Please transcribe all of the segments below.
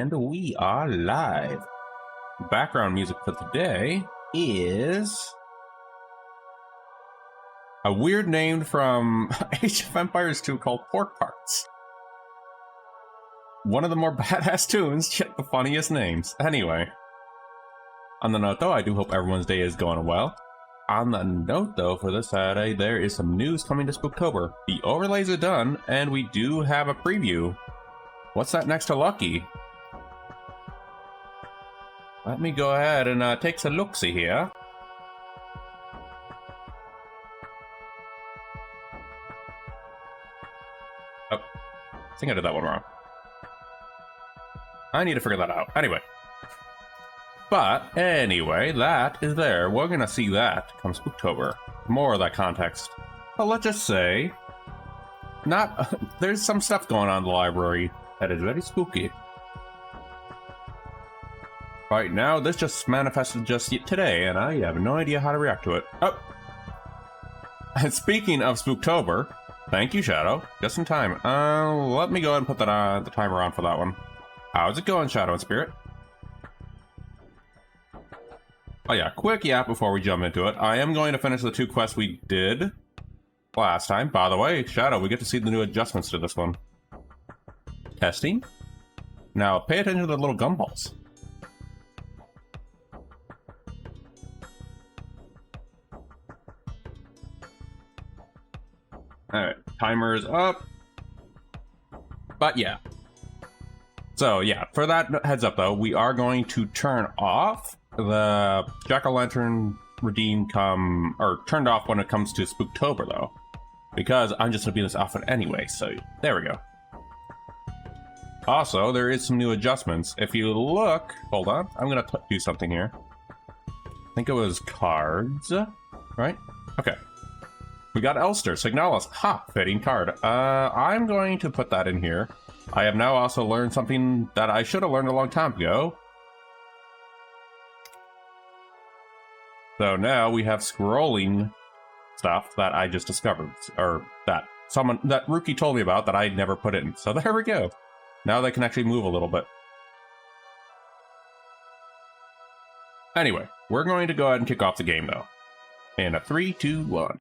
And we are live. Background music for today is a weird name from Age of Empires 2 called Pork Parts. One of the more badass tunes, yet the funniest names. Anyway, on the note though, I do hope everyone's day is going well. On the note though, for this Saturday, there is some news coming to Spooktober. The overlays are done, and we do have a preview. What's that next to Lucky? Let me go ahead and take a look-see here. Oh, I think I did that one wrong. I need to figure that out. Anyway, that is there. We're gonna see that come Spooktober. More of that context. But let's just say, there's some stuff going on in the library that is very spooky. Right now, this just manifested just today, and I have no idea how to react to it. Oh! And speaking of Spooktober, thank you, Shadow. Just in time. Let me go ahead and put that the timer on for that one. How's it going, Shadow and Spirit? Oh yeah, quick yap before we jump into it. I am going to finish the 2 quests we did last time. By the way, Shadow, we get to see the new adjustments to this one. Testing. Now, pay attention to the little gumballs. Alright, timer is up. But yeah. So yeah, for that heads up though, we are going to turn off the Jack-o'-lantern redeem turned off when it comes to Spooktober though. Because I'm just gonna be in this outfit anyway, so there we go. Also, there is some new adjustments. If you look, hold on, I'm gonna do something here. I think it was cards, right? Okay. We got Elster, Signalis. Ha! Fitting card. I'm going to put that in here. I have now also learned something that I should have learned a long time ago. So now we have scrolling stuff that I just discovered, or that Rookie told me about that I never put in. So there we go. Now they can actually move a little bit. Anyway, we're going to go ahead and kick off the game though. In a 3, 2, 1.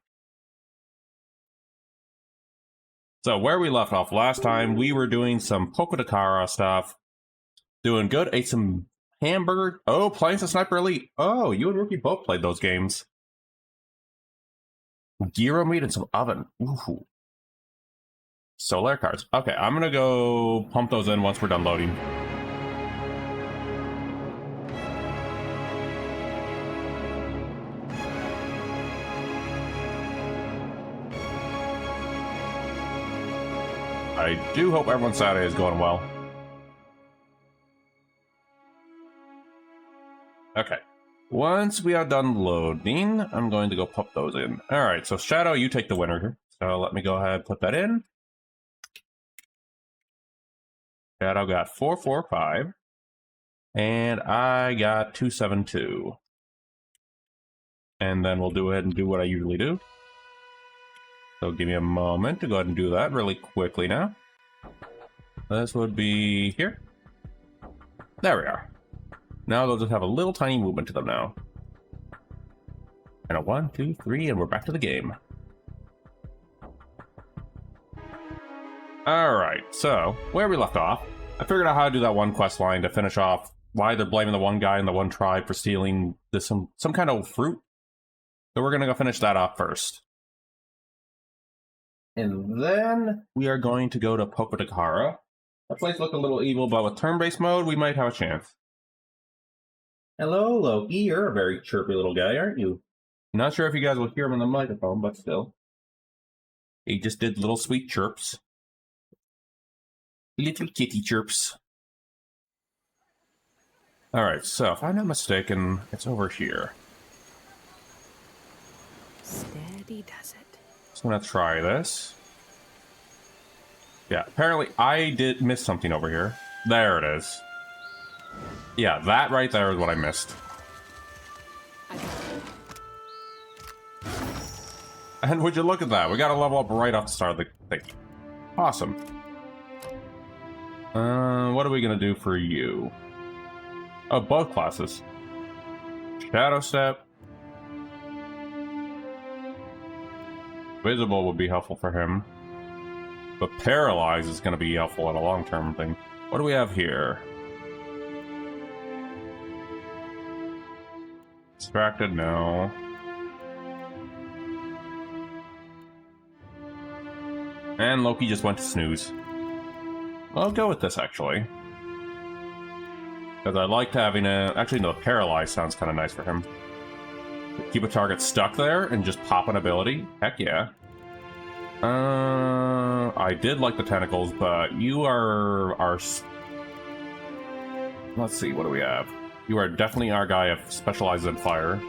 So where we left off last time, we were doing some Poketakara stuff. Doing good, ate some hamburger. Oh, playing some Sniper Elite. Oh, you and Rookie both played those games. Gyro meat and some oven. Ooh. Solar cards. Okay, I'm gonna go pump those in once we're done loading. I do hope everyone's Saturday is going well. Okay. Once we are done loading, I'm going to go pop those in. Alright, so Shadow, you take the winner here. So let me go ahead and put that in. Shadow got 445. And I got 272. And then we'll go ahead and do what I usually do. So give me a moment to go ahead and do that really quickly now. This would be here. There we are. Now they'll just have a little tiny movement to them now. And a 1, 2, 3, and we're back to the game. Alright, so where we left off, I figured out how to do that one quest line to finish off why they're blaming the one guy in the one tribe for stealing some kind of fruit. So we're gonna go finish that off first. And then we are going to go to Poketakara. That place looked a little evil, but with turn-based mode, we might have a chance. Hello, Loki. You're a very chirpy little guy, aren't you? Not sure if you guys will hear him on the microphone, but still. He just did little sweet chirps. Little kitty chirps. Alright, so if I'm not mistaken, it's over here. Steady does it. So I'm gonna try this. Yeah, apparently I did miss something over here. There it is. Yeah, that right there is what I missed. And would you look at that? We got to level up right off the start of the thing. Awesome. What are we gonna do for you? Oh, both classes. Shadow Step. Visible would be helpful for him. But Paralyze is gonna be helpful at a long-term thing. What do we have here? Distracted, no. And Loki just went to snooze. I'll go with this, actually. Because I liked having a... Actually, no, Paralyze sounds kind of nice for him. Keep a target stuck there and just pop an ability? Heck yeah. I did like the tentacles, but you are our... Let's see, what do we have? You are definitely our guy of specializes in fire.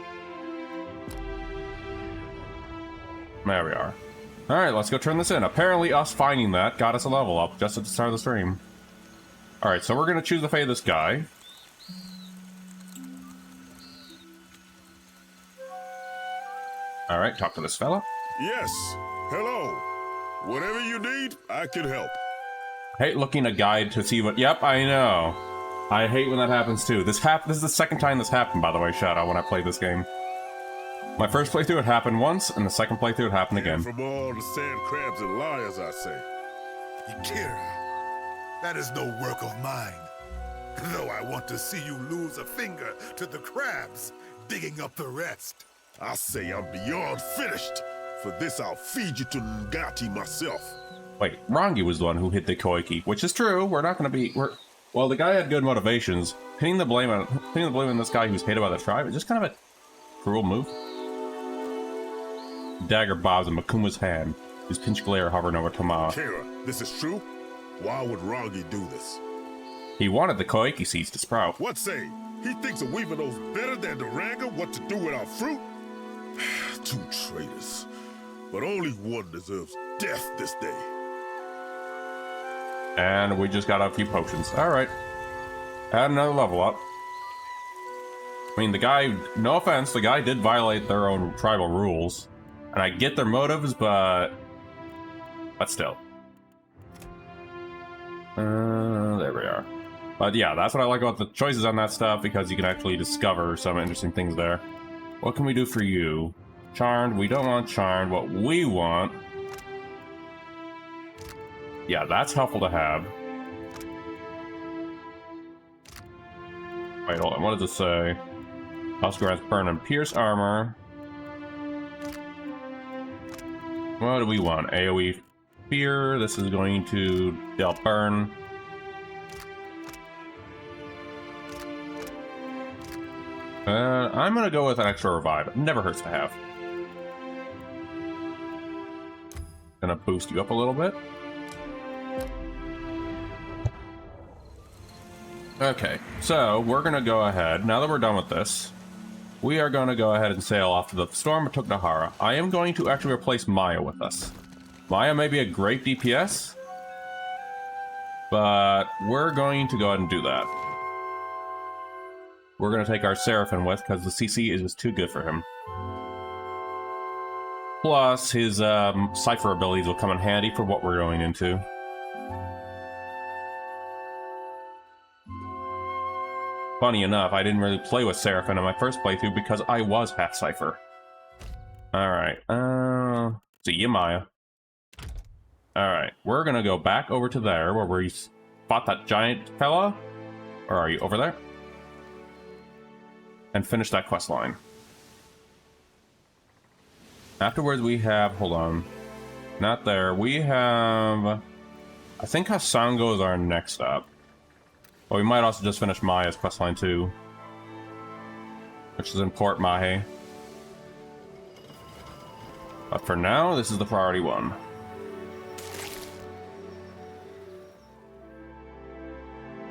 There we are. Alright, let's go turn this in. Apparently us finding that got us a level up just at the start of the stream. Alright, so we're going to choose the fate of this guy. Alright, talk to this fella. Yes, hello. Whatever you need, I can help. I hate looking at a guide to see what... Yep, I know. I hate when that happens too. This is the second time this happened, by the way, Shadow, when I played this game. My first playthrough it happened once, and the second playthrough it happened again. From all the sand crabs and liars, I say. Akira, that is no work of mine. Though I want to see you lose a finger to the crabs, digging up the rest. I say I'm beyond finished. For this, I'll feed you to Ngati myself. Wait, Rangi was the one who hit the Koiki, which is true. We're not going to be... Well, the guy had good motivations. Pinning the blame on this guy who's hated by the tribe is just kind of a cruel move. Dagger bobs in Makuma's hand, his pinch glare hovering over Tama. Akira, this is true? Why would Rangi do this? He wanted the Koiki seeds to sprout. What say? He thinks a weaver knows better than the Ranga what to do with our fruit? Two traitors. But only one deserves death this day. And we just got a few potions. Alright. Add another level up. I mean, the guy, no offense, the guy did violate their own tribal rules. And I get their motives, but still. There we are. But yeah, that's what I like about the choices on that stuff, because you can actually discover some interesting things there. What can we do for you? Charmed, we don't want Charmed. What we want... Yeah, that's helpful to have. Wait, hold on, what does it say? Also grants burn and pierce armor. What do we want? AoE fear. This is going to deal burn. I'm gonna go with an extra revive. It never hurts to have. Gonna boost you up a little bit. Okay, so we're gonna go ahead, now that we're done with this, we are gonna go ahead and sail off to the Storm of Tuknahara. I am going to actually replace Maya with us. Maya may be a great DPS, but we're going to go ahead and do that. We're gonna take our Seraphim with, because the CC is just too good for him. Plus, his Cypher abilities will come in handy for what we're going into. Funny enough, I didn't really play with Seraphim in my first playthrough because I was half Cypher. Alright, see you, Maya. Alright, we're gonna go back over to there where we fought that giant fella. Or are you over there? And finish that quest line. Afterwards we have, hold on, not there, we have, I think Hasango is our next up. But we might also just finish Maya's questline too, which is in Port Mahe. But for now, this is the priority one.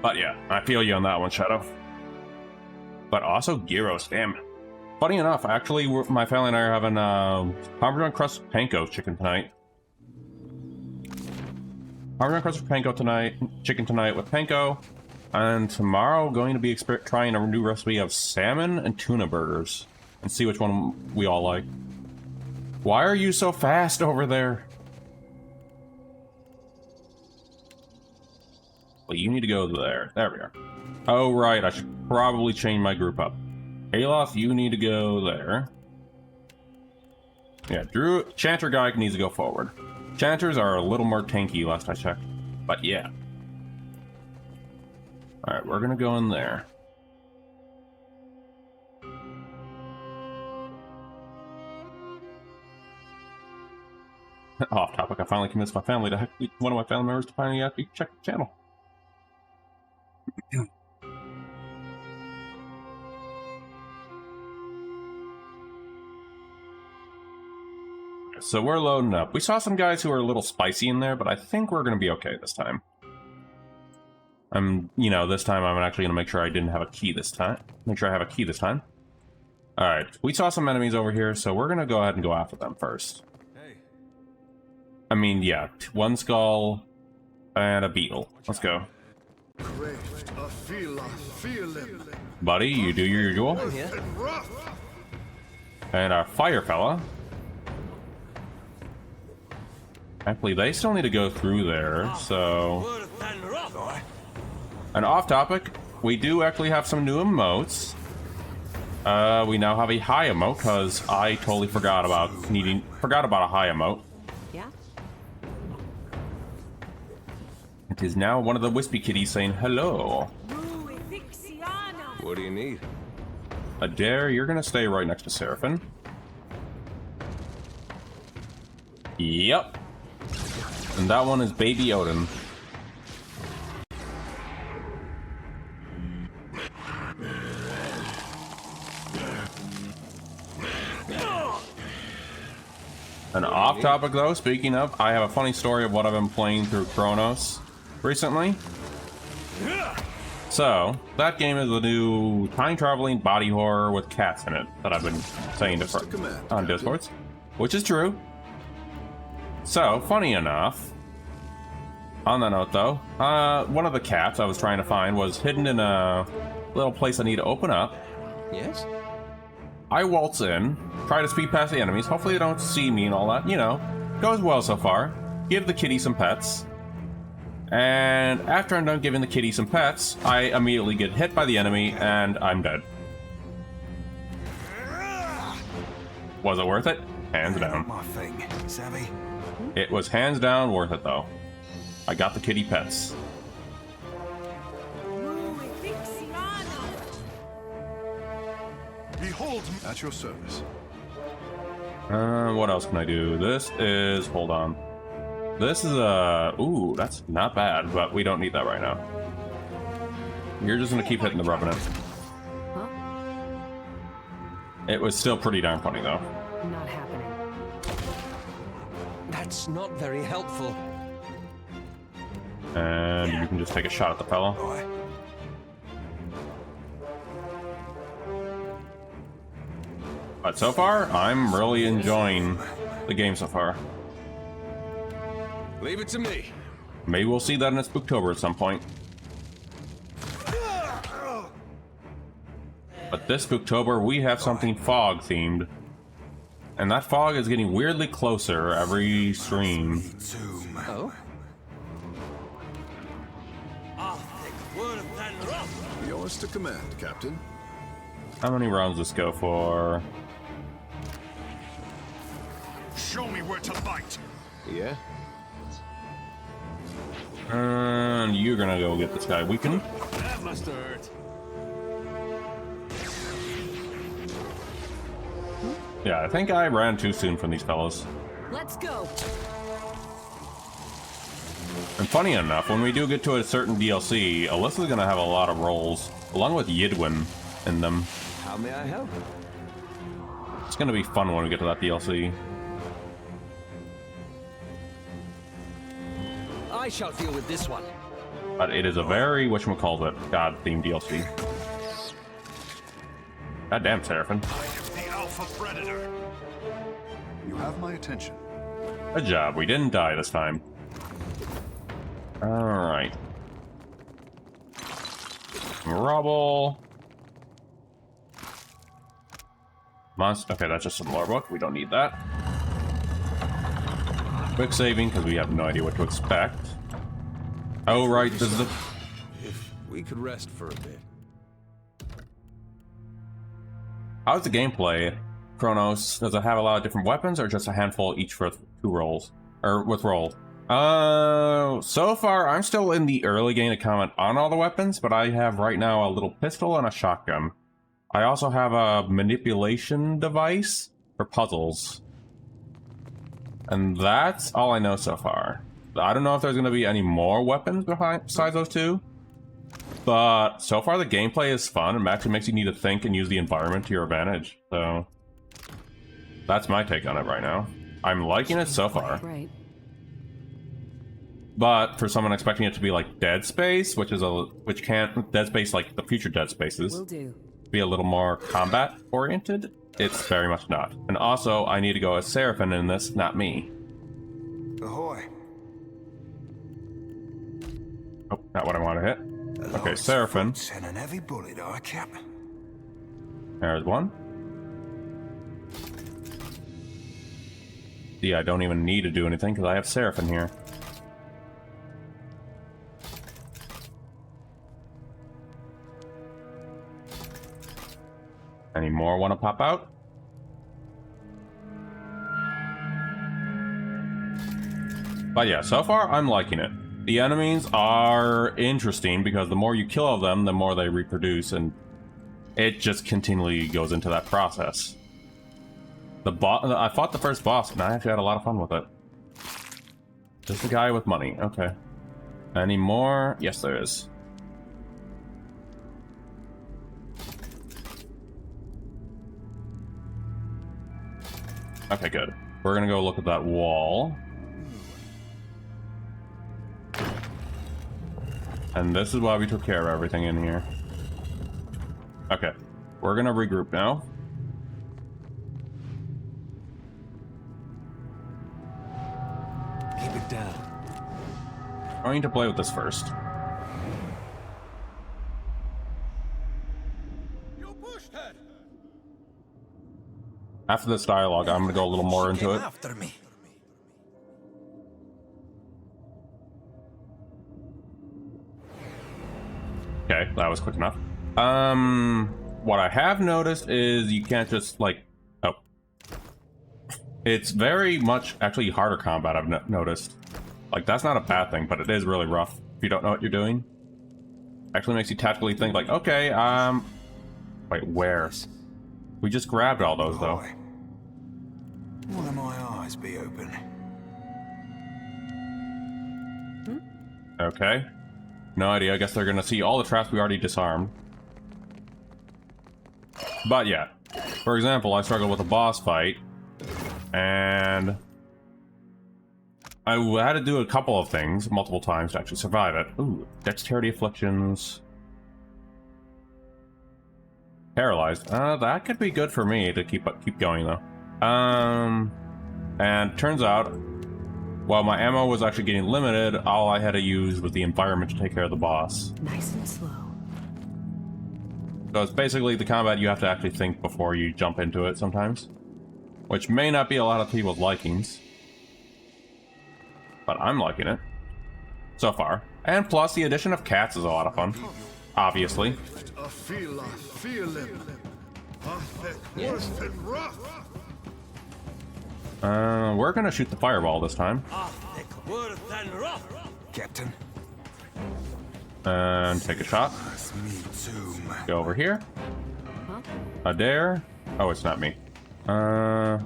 But yeah, I feel you on that one, Shadow. But also gyros, damn. Funny enough, actually, my family and I are having Parmesan crust panko chicken tonight. Parmesan crust panko tonight, chicken tonight with panko. And tomorrow, going to be trying a new recipe of salmon and tuna burgers. And see which one we all like. Why are you so fast over there? actually, you need to go there. There we are. Oh, right, I should probably change my group up. Aloth, you need to go there. Yeah, Chanter guy needs to go forward. Chanters are a little more tanky last I checked. But yeah. Alright, we're gonna go in there. Off topic, I finally convinced my family to one of my family members to finally actually check the channel. So we're loading up. We saw some guys who were a little spicy in there, but I think we're going to be okay this time. This time I'm actually going to make sure I didn't have a key this time. Make sure I have a key this time. Alright, we saw some enemies over here, so we're going to go ahead and go after them first. I mean, yeah, one skull and a beetle. Let's go. Buddy, you do your usual. And our fire fella. Actually, they still need to go through there, so... And off topic, we do actually have some new emotes. We now have a high emote, because I totally forgot about a high emote. Yeah? It is now one of the wispy kitties saying hello. What do you need? Adair, you're gonna stay right next to Seraphim. Yep. And that one is Baby Odin. And off topic though, speaking of, I have a funny story of what I've been playing through Chronos recently. So, that game is a new time-traveling body horror with cats in it that I've been saying on Discords, which is true. So, funny enough, on that note though, one of the cats I was trying to find was hidden in a little place I need to open up. Yes? I waltz in, try to speed past the enemies, hopefully they don't see me and all that, goes well so far. Give the kitty some pets. And after I'm done giving the kitty some pets, I immediately get hit by the enemy and I'm dead. Was it worth it? Hands down. My thing, savvy? It was hands down worth it though. I got the kitty pets. Behold, at your service. What else can I do? This is, hold on. This is ooh, that's not bad, but we don't need that right now. You're just gonna keep hitting the Revenant. Huh? It was still pretty darn funny though. Not happening. That's not very helpful. And you can just take a shot at the fellow. Boy. But so far, I'm really enjoying the game so far. Leave it to me. Maybe we'll see that in Spooktober at some point. But this Spooktober, we have something fog themed. And that fog is getting weirdly closer every stream. Oh? Yours to command, Captain. How many rounds does this go for? Show me where to fight. Yeah? And you're gonna go get this guy weakened. That must hurt. Yeah, I think I ran too soon from these fellows. Let's go. And funny enough, when we do get to a certain DLC, Alyssa's gonna have a lot of roles, along with Yidwin in them. How may I help? It's gonna be fun when we get to that DLC. I shall deal with this one. But it is a very, whatchamacallit, God-themed DLC. Goddamn, Seraphim. I am the Alpha Predator. You have my attention. Good job, we didn't die this time. Alright. Rubble. Monster. Okay, that's just some lore book. We don't need that. Quick saving, because we have no idea what to expect. Oh, right, this is We could rest for a bit. How's the gameplay, Kronos? Does it have a lot of different weapons, or just a handful each for 2 rolls? Or with roll? So far, I'm still in the early game to comment on all the weapons, but I have right now a little pistol and a shotgun. I also have a manipulation device for puzzles. And that's all I know so far. I don't know if there's going to be any more weapons besides those 2. But so far the gameplay is fun and actually makes you need to think and use the environment to your advantage. So that's my take on it right now. I'm liking it so far. Right. But for someone expecting it to be like Dead Space, which can't Dead Space like the future Dead Spaces, Will do. be a little more combat oriented, it's very much not. And also I need to go as Seraphim in this, not me. Ahoy. Oh, not what I want to hit. Okay, Seraphim. And an heavy bullet, our cap. There's one. See, I don't even need to do anything because I have Seraphim here. Any more want to pop out? But yeah, so far I'm liking it. The enemies are interesting because the more you kill of them, the more they reproduce, and it just continually goes into that process. I fought the first boss, and I actually had a lot of fun with it. Just a guy with money. Okay. Any more? Yes, there is. Okay, good. We're gonna go look at that wall. And this is why we took care of everything in here. Okay. We're gonna regroup now. Keep it down. I'm going to play with this first. After this dialogue, I'm gonna go a little more into it. After me. Okay, that was quick enough. What I have noticed is you can't just, like... Oh. It's very much, actually, harder combat, I've noticed. Like, that's not a bad thing, but it is really rough if you don't know what you're doing. Actually makes you tactically think, like, okay, wait, where? We just grabbed all those, though. One of my eyes be open. Okay. No idea. I guess they're gonna see all the traps we already disarmed. But yeah. For example, I struggled with a boss fight. And... I had to do a couple of things multiple times to actually survive it. Ooh, dexterity afflictions. Paralyzed. That could be good for me to keep going, though. And turns out, while my ammo was actually getting limited, all I had to use was the environment to take care of the boss. Nice and slow. So it's basically the combat you have to actually think before you jump into it sometimes. Which may not be a lot of people's likings. But I'm liking it. So far. And plus, the addition of cats is a lot of fun. Obviously. I feel it. Worse than rough. We're gonna shoot the fireball this time. Captain. And take a shot. That's me too, man. Go over here. A dare. Oh, it's not me. Up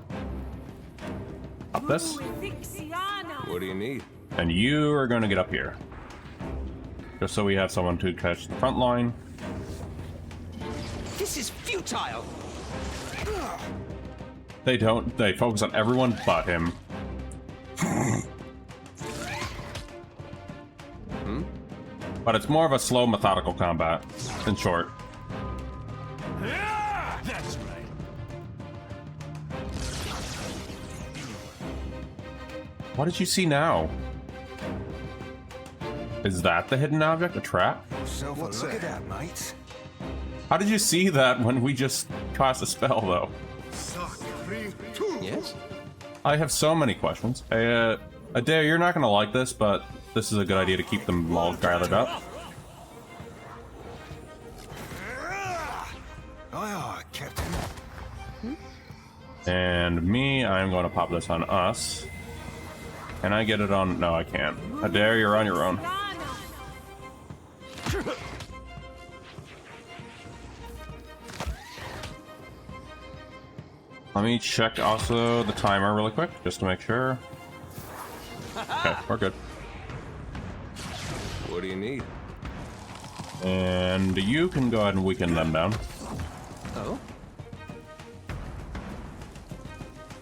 this. What do you need? And you are gonna get up here. Just so we have someone to catch the front line. This is futile. They focus on everyone but him. But it's more of a slow, methodical combat, in short. That's right. What did you see now? Is that the hidden object? A trap? Look at that, mate. How did you see that when we just cast a spell, though? Yes? I have so many questions. Adair, you're not gonna like this, but this is a good idea to keep them all gathered up. And me, I'm going to pop this on us. Can I get it on? No, I can't. How dare you're on your own. Let me check also the timer really quick, just to make sure. Okay, we're good. What do you need? And you can go ahead and weaken them down. Oh?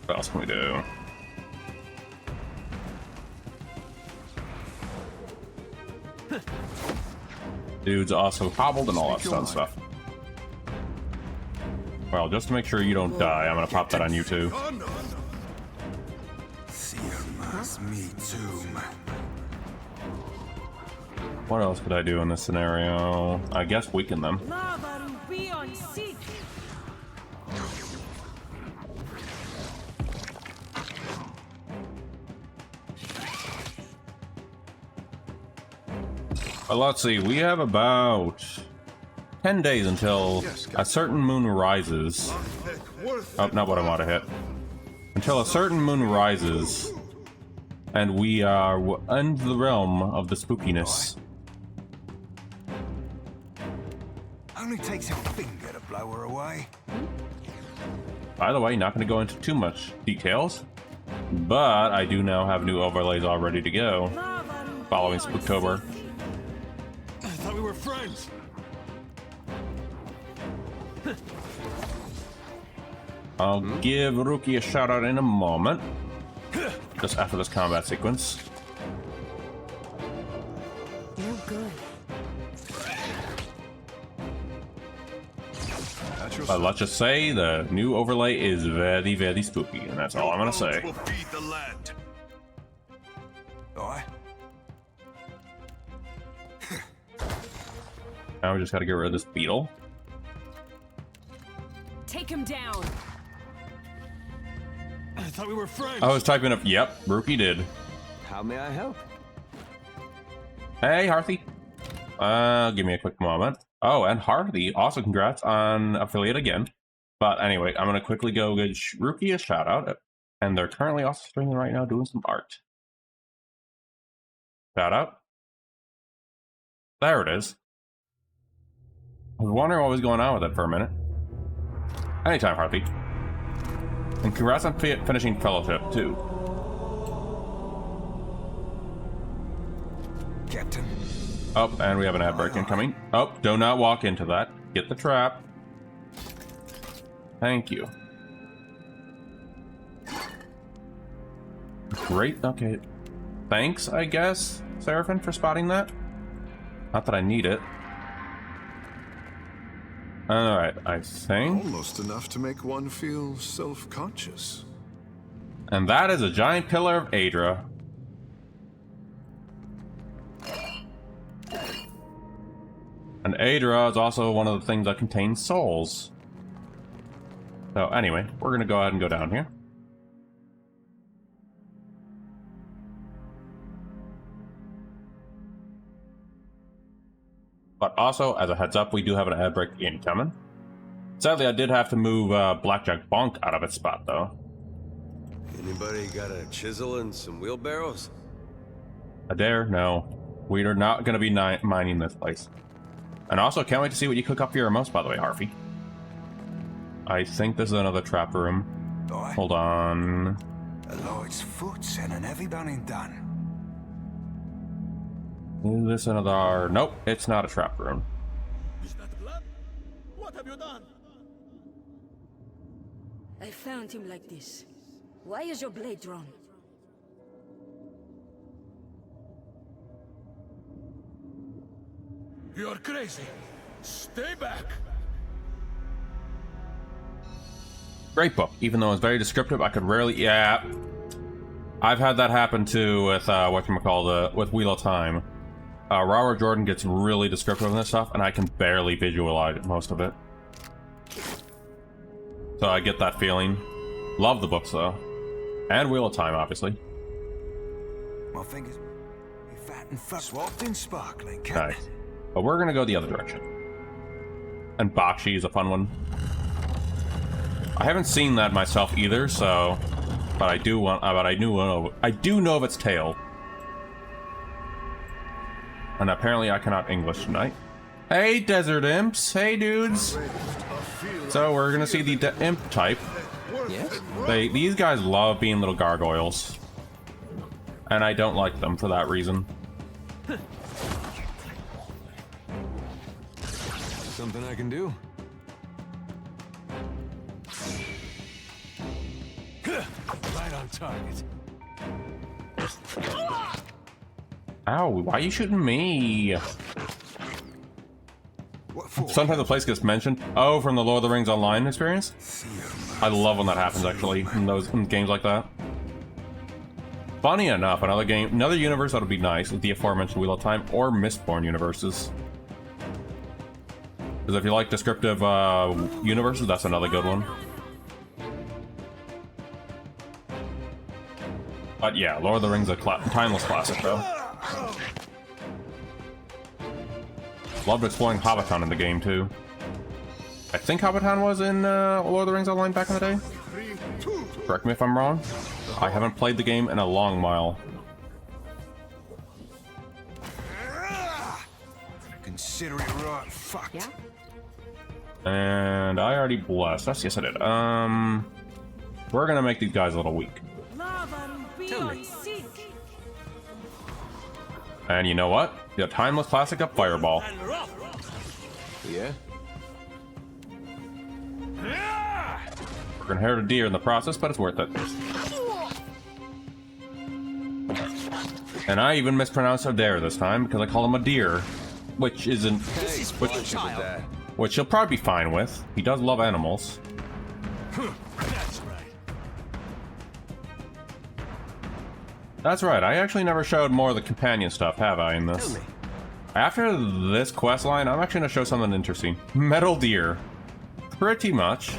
What else can we do? Dude's also hobbled and all that fun stuff. Well, just to make sure you don't die, I'm gonna pop that on you too. Oh, no, no. Me too. What else could I do in this scenario? I guess weaken them. But let's see, we have about 10 days until a certain moon rises. Oh, not what I want to hit. Until a certain moon rises, and we are in the realm of the spookiness. Only takes a finger to blow her away. By the way, not going to go into too much details, but I do now have new overlays all ready to go following Spooktober. I thought we were friends. I'll give Rookie a shout out in a moment, just after this combat sequence. No good. But let's just say the new overlay is very, very spooky, and that's all I'm gonna say. Will feed the land. Aye. Now we just gotta get rid of this beetle. Take him down. I thought we were friends. I was typing up, yep, Rookie did. How may I help? Hey, Harthy. Give me a quick moment. Oh, and Harthy, also congrats on affiliate again. But anyway, I'm gonna quickly go give Rookie a shout out. And they're currently also streaming right now doing some art. Shout out. There it is. I was wondering what was going on with it for a minute. Anytime, Harthy. And congrats on finishing Fellowship, too. Captain. Oh, and we have an ad break incoming. Oh, do not walk into that. Get the trap. Thank you. Great, okay. Thanks, I guess, Seraphin, for spotting that. Not that I need it. Alright, I think. Almost enough to make one feel self-conscious. And that is a giant pillar of Adra. And Adra is also one of the things that contains souls. So anyway, we're gonna go ahead and go down here. But also, as a heads up, we do have an ad break incoming. Sadly, I did have to move Blackjack Bonk out of its spot, though. Anybody got a chisel and some wheelbarrows? I dare? No. We are not going to be mining this place. And also, can't wait to see what you cook up for your most, by the way, Harvey. I think this is another trap room. Aye. Hold on. A Lord's foot's and an heavy boning done. Is this another... Nope, it's not a trap room. Is that blood? What have you done? I found him like this. Why is your blade drawn? You're crazy. Stay back. Great book. Even though it's very descriptive, I could rarely... Yeah. I've had that happen too with, whatchamacallit, with Wheel of Time. Robert Jordan gets really descriptive in this stuff, and I can barely visualize most of it. So I get that feeling. Love the books, though. And Wheel of Time, obviously. My fingers be fat and swapped and sparkling, Nice. Captain. But we're gonna go the other direction. And Bakshi is a fun one. I haven't seen that myself either, so, but I do want, but I do know of its tail. And apparently I cannot English tonight. Hey, desert imps. Hey, dudes. So we're gonna see the imp type. Yes? These guys love being little gargoyles. And I don't like them for that reason. Something I can do? Right on target. Ow, why are you shooting me? What for? Sometimes the place gets mentioned. Oh, from the Lord of the Rings Online experience? I love when that happens, actually, in games like that. Funny enough, another universe that would be nice is the aforementioned Wheel of Time or Mistborn universes. Because if you like descriptive universes, that's another good one. But yeah, Lord of the Rings is a timeless classic, though. Loved exploring Hobbiton in the game, too. I think Hobbiton was in Lord of the Rings Online back in the day. Correct me if I'm wrong. I haven't played the game in a long while. Consider it right. Fuck. Yeah? And I already blessed. Yes, I did. We're gonna make these guys a little weak. And you know what? The timeless classic of Fireball. Yeah? We're gonna hurt a deer in the process, but it's worth it. And I even mispronounced a dare this time because I call him a deer, which isn't, which he'll probably be fine with. He does love animals. That's right. That's right. I actually never showed more of the companion stuff, have I? In this. Tell me. After this quest line, I'm actually gonna show something interesting. Metal deer. Pretty much.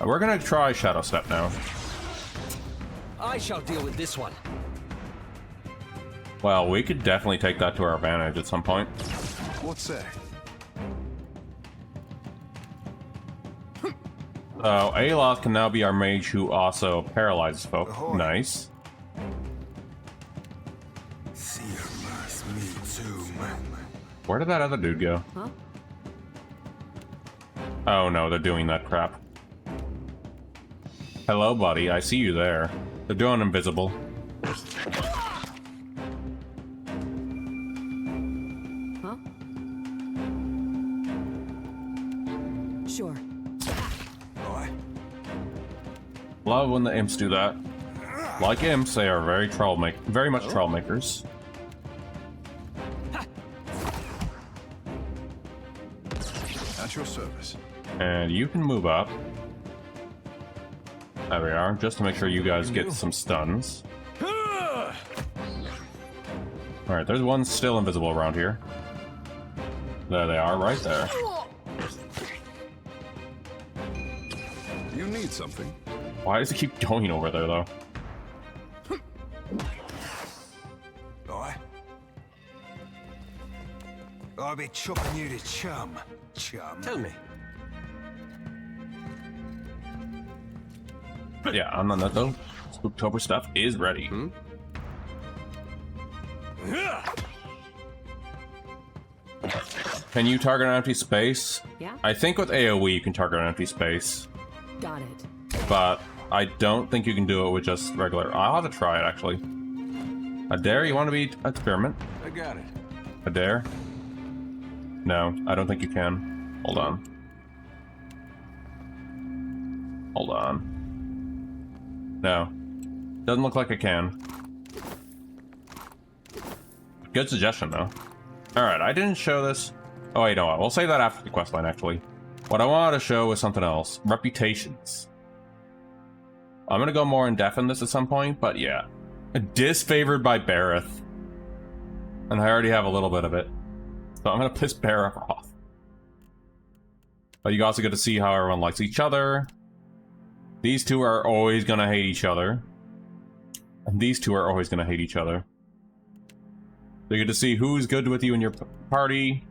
We're gonna try Shadow Step now. I shall deal with this one. Well, we could definitely take that to our advantage at some point. What's that? So, Aloth can now be our mage who also paralyzes folk. Ahoy. Nice. Where did that other dude go? Huh? Oh no, they're doing that crap. Hello, buddy. I see you there. They're doing invisible. Huh? Sure. Love when the imps do that. Like imps, they are very much trollmakers. At your service. And you can move up. There we are, just to make sure you guys get some stuns. Alright, there's one still invisible around here. There they are, right there. You need something? Why does it keep going over there, though? I'll be chopping you to chum. Tell me. But yeah, on that note, though, Spooktober stuff is ready. Can you target an empty space? Yeah? I think with AoE you can target an empty space, Got it. but I don't think you can do it with just regular. I'll have to try it, actually. A dare? You want to be experiment? I got it. A dare? No, I don't think you can. Hold on. Hold on. No. Doesn't look like I can. Good suggestion, though. Alright, I didn't show this. Oh, wait, no, we'll save that after the questline, actually. What I wanted to show was something else. Reputations. I'm gonna go more in-depth in this at some point, but yeah. Disfavored by Bareth. And I already have a little bit of it. So I'm gonna piss Bareth off. But you also get to see how everyone likes each other. These two are always gonna hate each other. And these two are always gonna hate each other. So you get to see who's good with you in your party.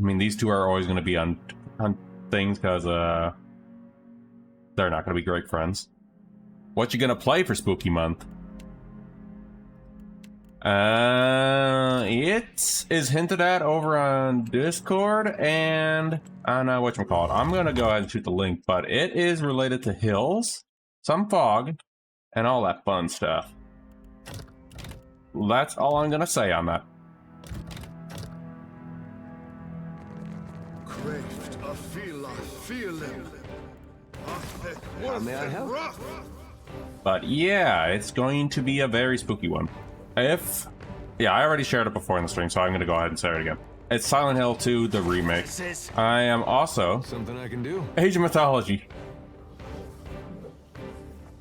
I mean, these two are always going to be on things because they're not going to be great friends. What you going to play for Spooky Month? It is hinted at over on Discord, and I don't know whatchamacallit. I'm going to go ahead and shoot the link, but it is related to hills, some fog, and all that fun stuff. That's all I'm going to say on that. Craved, a feeling. How may I help? But yeah, it's going to be a very spooky one. Yeah, I already shared it before in the stream, so I'm going to go ahead and say it again. It's Silent Hill 2, the remake. I am also Something I can do. Age of Mythology.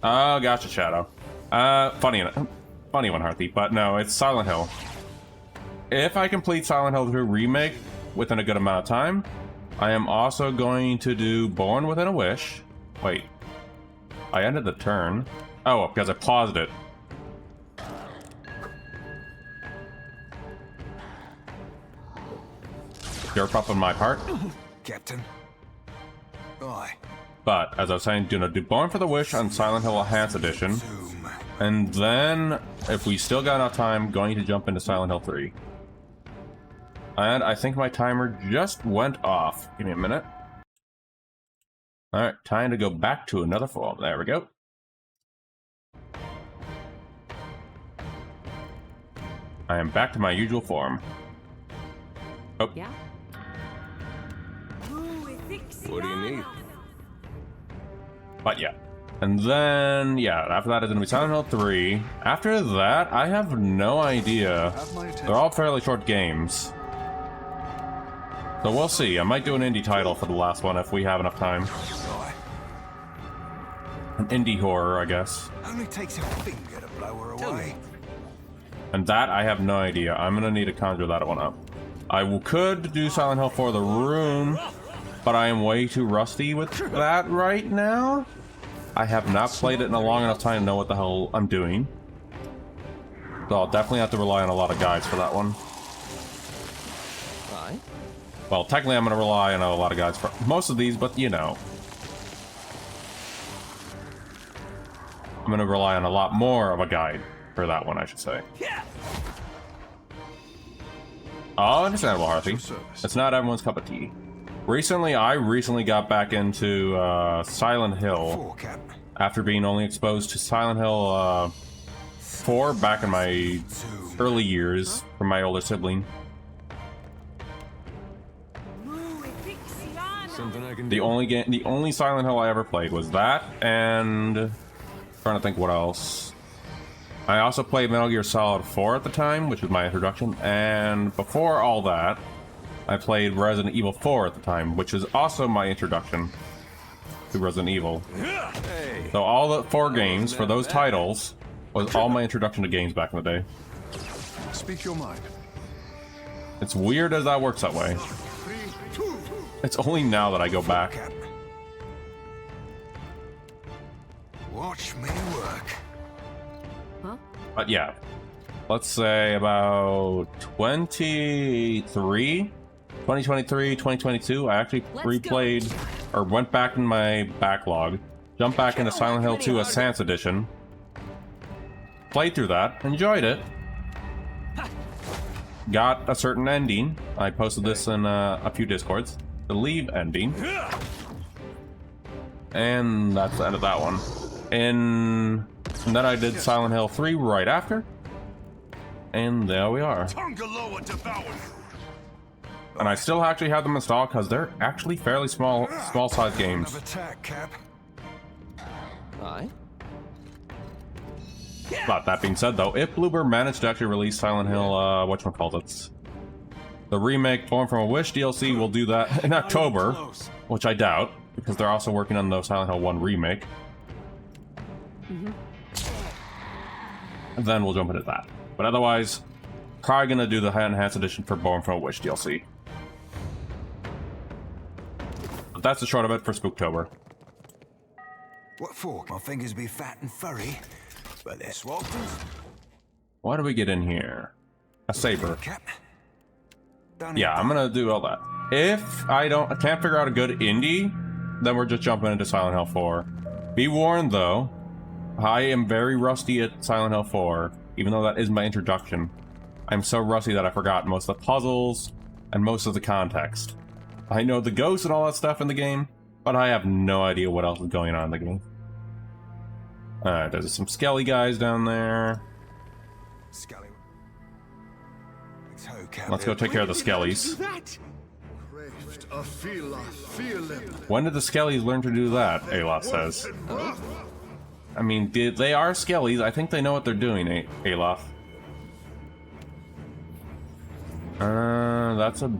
Oh, gotcha, Shadow. Funny one, Hearthy, but no, it's Silent Hill. If I complete Silent Hill 2 remake within a good amount of time, I am also going to do Born Within a Wish. Wait, I ended the turn. Oh, because I paused it. Derp up on my part. Captain. Aye. But, as I was saying, do Born for the Wish on Silent Hill Enhanced Edition. Zoom. And then, if we still got enough time, going to jump into Silent Hill 3. And I think my timer just went off. Give me a minute. Alright, time to go back to another form. There we go. I am back to my usual form. Oh. Yeah? What do you need? But yeah. And then, yeah, after that is going to be Silent Hill 3. After that, I have no idea. Have my attention. They're all fairly short games. So we'll see. I might do an indie title for the last one if we have enough time. Aye. An indie horror, I guess. Only takes a finger to blow her away. And that, I have no idea. I'm going to need to conjure that one up. Could do Silent Hill 4 The Room, but I am way too rusty with that right now. I have not played it in a long enough time to know what the hell I'm doing. So I'll definitely have to rely on a lot of guides for that one. Aye. Well, technically I'm going to rely on a lot of guides for most of these, but you know. I'm going to rely on a lot more of a guide for that one, I should say. Oh, understandable, Harthy. It's not everyone's cup of tea. I recently got back into Silent Hill Four, Cap. after being only exposed to Silent Hill 4 back in my early years from my older sibling. Something I can do. The only Silent Hill I ever played was that, and trying to think what else. I also played Metal Gear Solid 4 at the time, which was my introduction, and before all that, I played Resident Evil 4 at the time, which is also my introduction to Resident Evil. Hey. So all the 4 games for those titles was all my introduction to games back in the day. Speak your mind. It's weird as that works that way. It's only now that I go back. Cap. Watch me work. Huh? But yeah, let's say about 2023, 2022, I actually Let's replayed, or went back in my backlog, jumped back into Silent Hill 2 Enhanced Edition, played through that, enjoyed it, got a certain ending. I posted this in a few Discords, the leave ending, and that's the end of that one. And then I did Silent Hill 3 right after, and there we are. Tungaloa devoured. And I still actually have them installed because they're actually fairly small size games. Of attack, Cap. Aye. But that being said, though, if Bloober managed to actually release Silent Hill, whatchamacallit, the remake Born from a Wish DLC will do that in October, which I doubt, because they're also working on the Silent Hill 1 remake. And then we'll jump into that. But otherwise, probably gonna do the Enhanced Edition for Born from a Wish DLC. But that's the short of it for Spooktober. What for? My fingers be fat and furry, but they're swallows. What do we get in here? A saber. Cap. Yeah, I'm gonna do all that. If I can't figure out a good indie, then we're just jumping into Silent Hill 4. Be warned though, I am very rusty at Silent Hill 4, even though that is my introduction. I'm so rusty that I forgot most of the puzzles and most of the context. I know the ghosts and all that stuff in the game, but I have no idea what else is going on in the game. Alright, there's some skelly guys down there. Scully. Let's go take care of the skellies. When did the skellies learn to do that? Alof says. I mean, they are skellies. I think they know what they're doing, Alof. That's a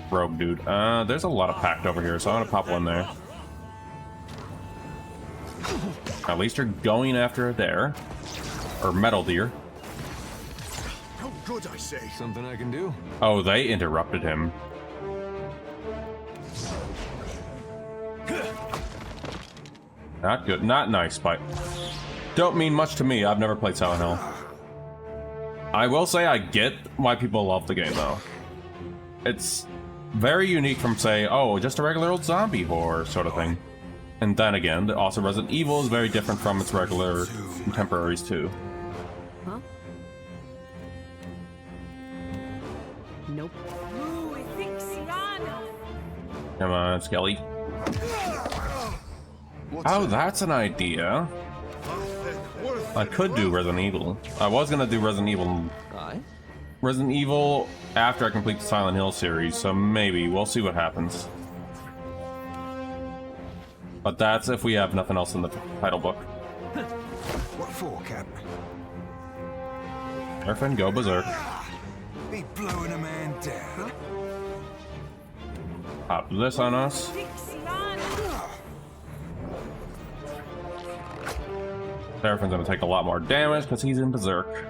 rogue dude. There's a lot of packed over here, so I'm gonna pop one there. At least you're going after it there. Or metal deer. How good, I say. Something I can do? Oh, they interrupted him. Not good. Not nice, but don't mean much to me. I've never played Silent Hill. I will say I get why people love the game, though. It's very unique from, say, oh, just a regular old zombie horror sort of thing. And then again, also Resident Evil is very different from its regular contemporaries, too. Huh? Nope. Come on, Skelly. Oh, that's an idea. I could do Resident Evil. I was gonna do Resident Evil. Aye? Resident Evil after I complete the Silent Hill series, so maybe. We'll see what happens. But that's if we have nothing else in the title book. What for, Cap? Orphan, go berserk. Be blowing a man down. Pop this on us. Seraphin's gonna take a lot more damage because he's in berserk.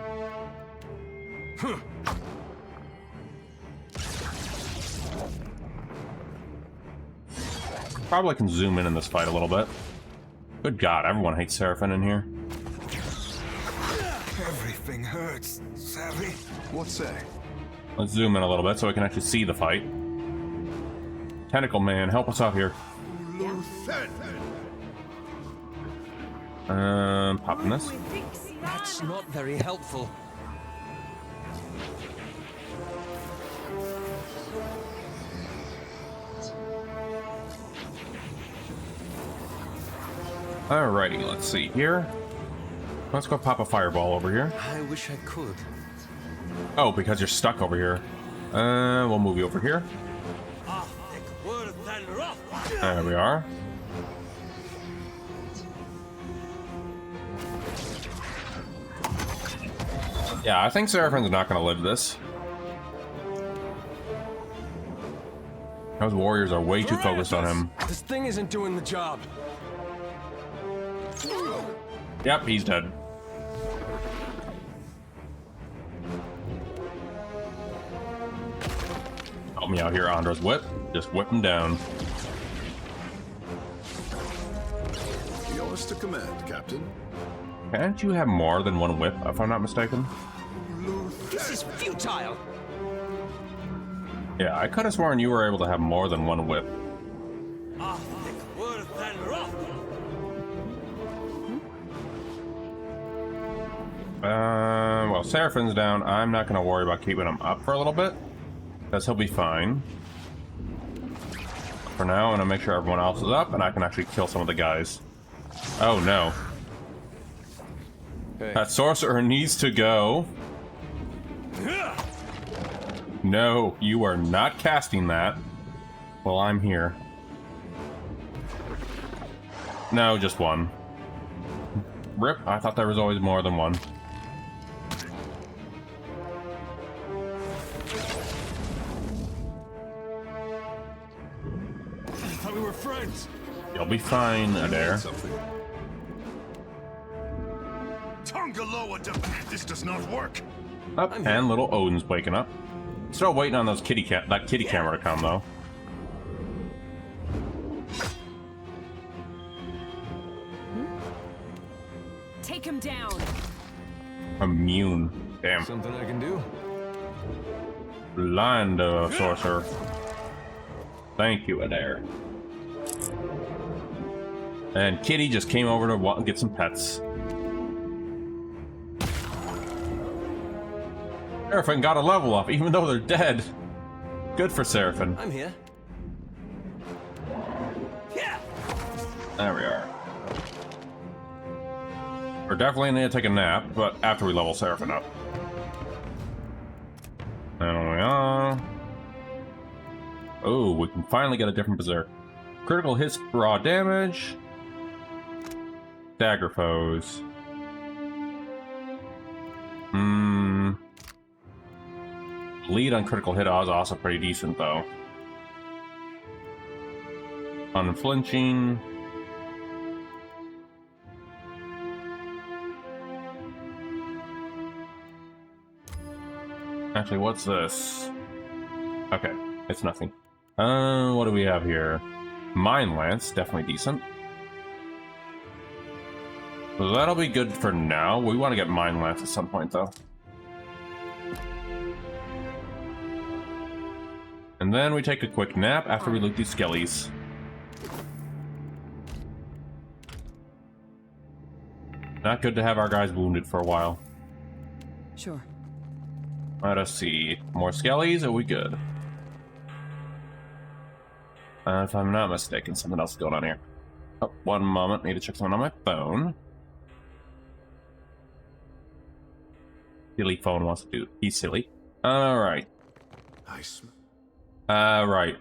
Probably can zoom in this fight a little bit. Good God, everyone hates Seraphin in here. Everything hurts, savvy. What say? Let's zoom in a little bit so we can actually see the fight. Tentacle Man, help us out here. Popping this. That's not very helpful. Alrighty, let's see here. Let's go pop a fireball over here. I wish I could. Oh, because you're stuck over here. We'll move you over here. There we are. Yeah, I think Seraphin's not gonna live this. Those warriors are way too focused on him. This thing isn't doing the job. Yep, he's dead. Help me out here, Andra's whip. Just whip him down. Yours to command, Captain. Can't you have more than one whip, if I'm not mistaken? This is futile. Yeah, I could have sworn you were able to have more than one whip. Well, Seraphin's down. I'm not going to worry about keeping him up for a little bit, because he'll be fine. For now, I'm going to make sure everyone else is up, and I can actually kill some of the guys. Oh, no. Hey. That sorcerer needs to go. No, you are not casting that while I'm here. No, just one. Rip, I thought there was always more than one. I thought we were friends. You'll be fine, Adair. Tongaloa, this does not work. Up, and little Odin's waking up. Still waiting on those that kitty camera to come, though. Take him down. Immune. Damn. Something I can do? Blind sorcerer. Thank you, Adair. And Kitty just came over to get some pets. Seraphim got a level up, even though they're dead. Good for Seraphim. I'm here. Yeah. There we are. We're definitely going to take a nap, but after we level Seraphim up. There we are. Oh, we can finally get a different berserk. Critical hits, raw damage. Dagger foes. Lead on critical hit is also pretty decent, though. Unflinching. Actually, what's this? Okay, it's nothing. What do we have here? Mine Lance, definitely decent. So that'll be good for now. We want to get Mine Lance at some point, though. And then we take a quick nap after we loot these skellies. Not good to have our guys wounded for a while. Sure. Let us see. More skellies? Are we good? If I'm not mistaken, something else is going on here. Oh, one moment. Need to check something on my phone. Silly phone wants to do. He's silly. Alright. Right.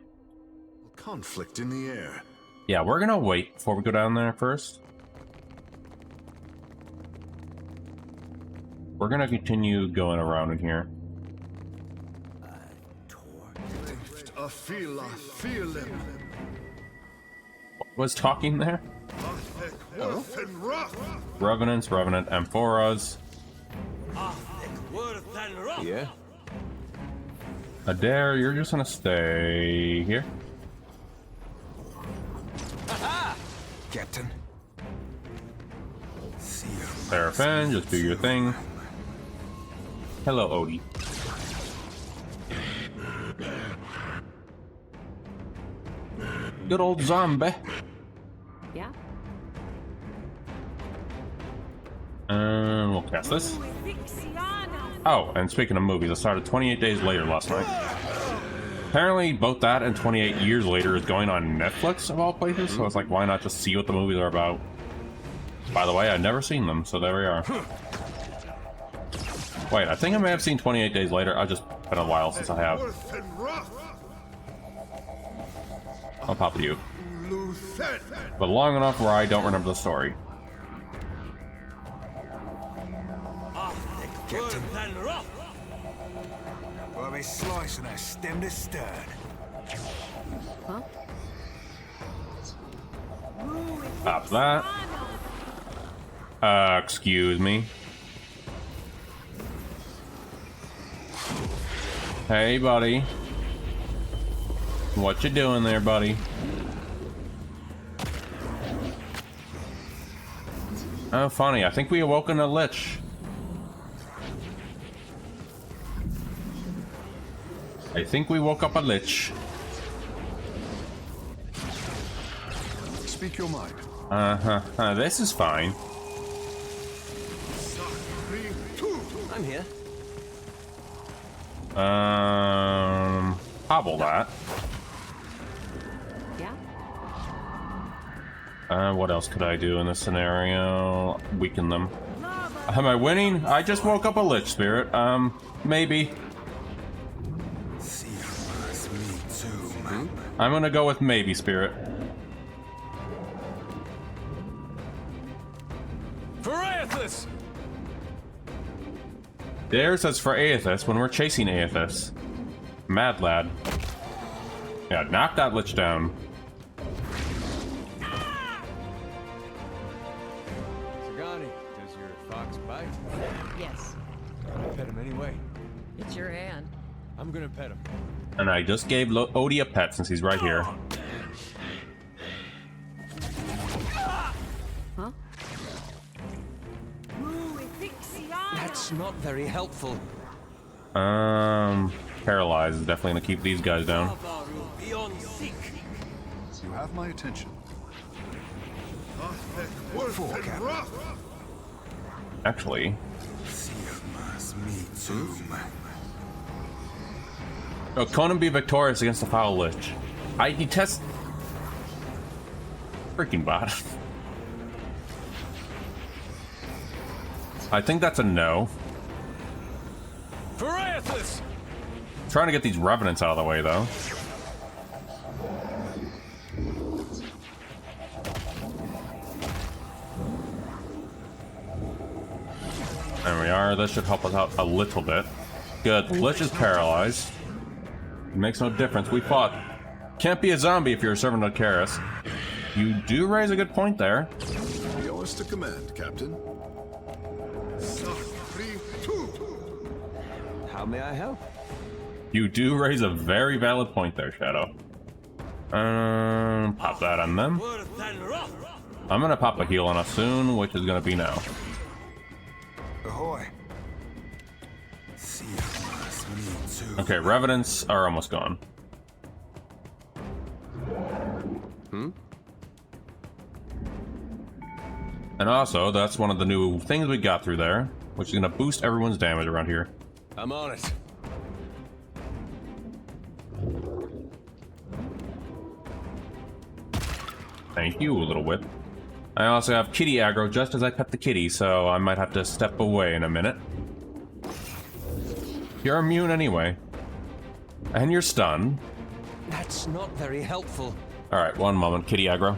Conflict in the air. Yeah, we're gonna wait before we go down there first. We're gonna continue going around in here. I feel him. What was talking there? Revenants, Revenant, Amphoras. Yeah? Adair, you're just gonna stay here. Captain. Seraphim, just do your thing. Hello, Odie. Good old zombie. Yeah? And we'll cast this. Oh, and speaking of movies, I started 28 Days Later last night. Apparently, both that and 28 Years Later is going on Netflix, of all places, so it's like, why not just see what the movies are about? By the way, I've never seen them, so there we are. Wait, I think I may have seen 28 Days Later. I've just been a while since I have. I'll pop you. But long enough where I don't remember the story. Captain. We'll be slicing her stem to stern. Huh? Pop that. Excuse me. Hey, buddy. What you doing there, buddy? Oh, funny. I think we awoken a lich. I think we woke up a lich. Speak your mind. This is fine. I'm here. Hobble that. Yeah? What else could I do in this scenario? Weaken them. Am I winning? I just woke up a lich spirit. Maybe. I'm gonna go with maybe spirit. For Aethys! There says for Aethys when we're chasing Aethys. Mad lad. Yeah, knock that lich down. Sagani, does your fox bite? Yes. Pet him anyway. It's your hand. I'm gonna pet him. And I just gave Odie a pet since he's right here. Huh? That's not very helpful. paralyzed is definitely gonna keep these guys down. You have my attention. What for, Captain? Actually, oh, Conan be victorious against the foul lich. I detest freaking bot. I think that's a no. Trying to get these revenants out of the way, though. There we are. This should help us out a little bit. Good. The lich is paralyzed. It makes no difference. We fought. Can't be a zombie if you're a servant of Karis. You do raise a good point there. Yours to command, Captain. How may I help? You do raise a very valid point there, Shadow. Pop that on them. I'm gonna pop a heal on us soon, which is gonna be now. Ahoy. Okay, revenants are almost gone. And also, that's one of the new things we got through there, which is gonna boost everyone's damage around here. I'm on it. Thank you, little whip. I also have kitty aggro just as I pet the kitty, so I might have to step away in a minute. You're immune anyway. And you're stunned. That's not very helpful. Alright, one moment, kitty aggro.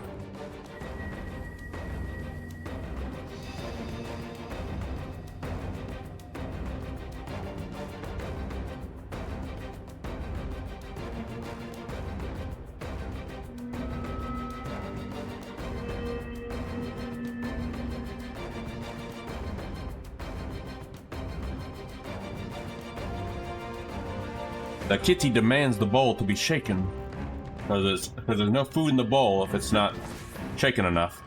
The kitty demands the bowl to be shaken. Because there's no food in the bowl if it's not shaken enough.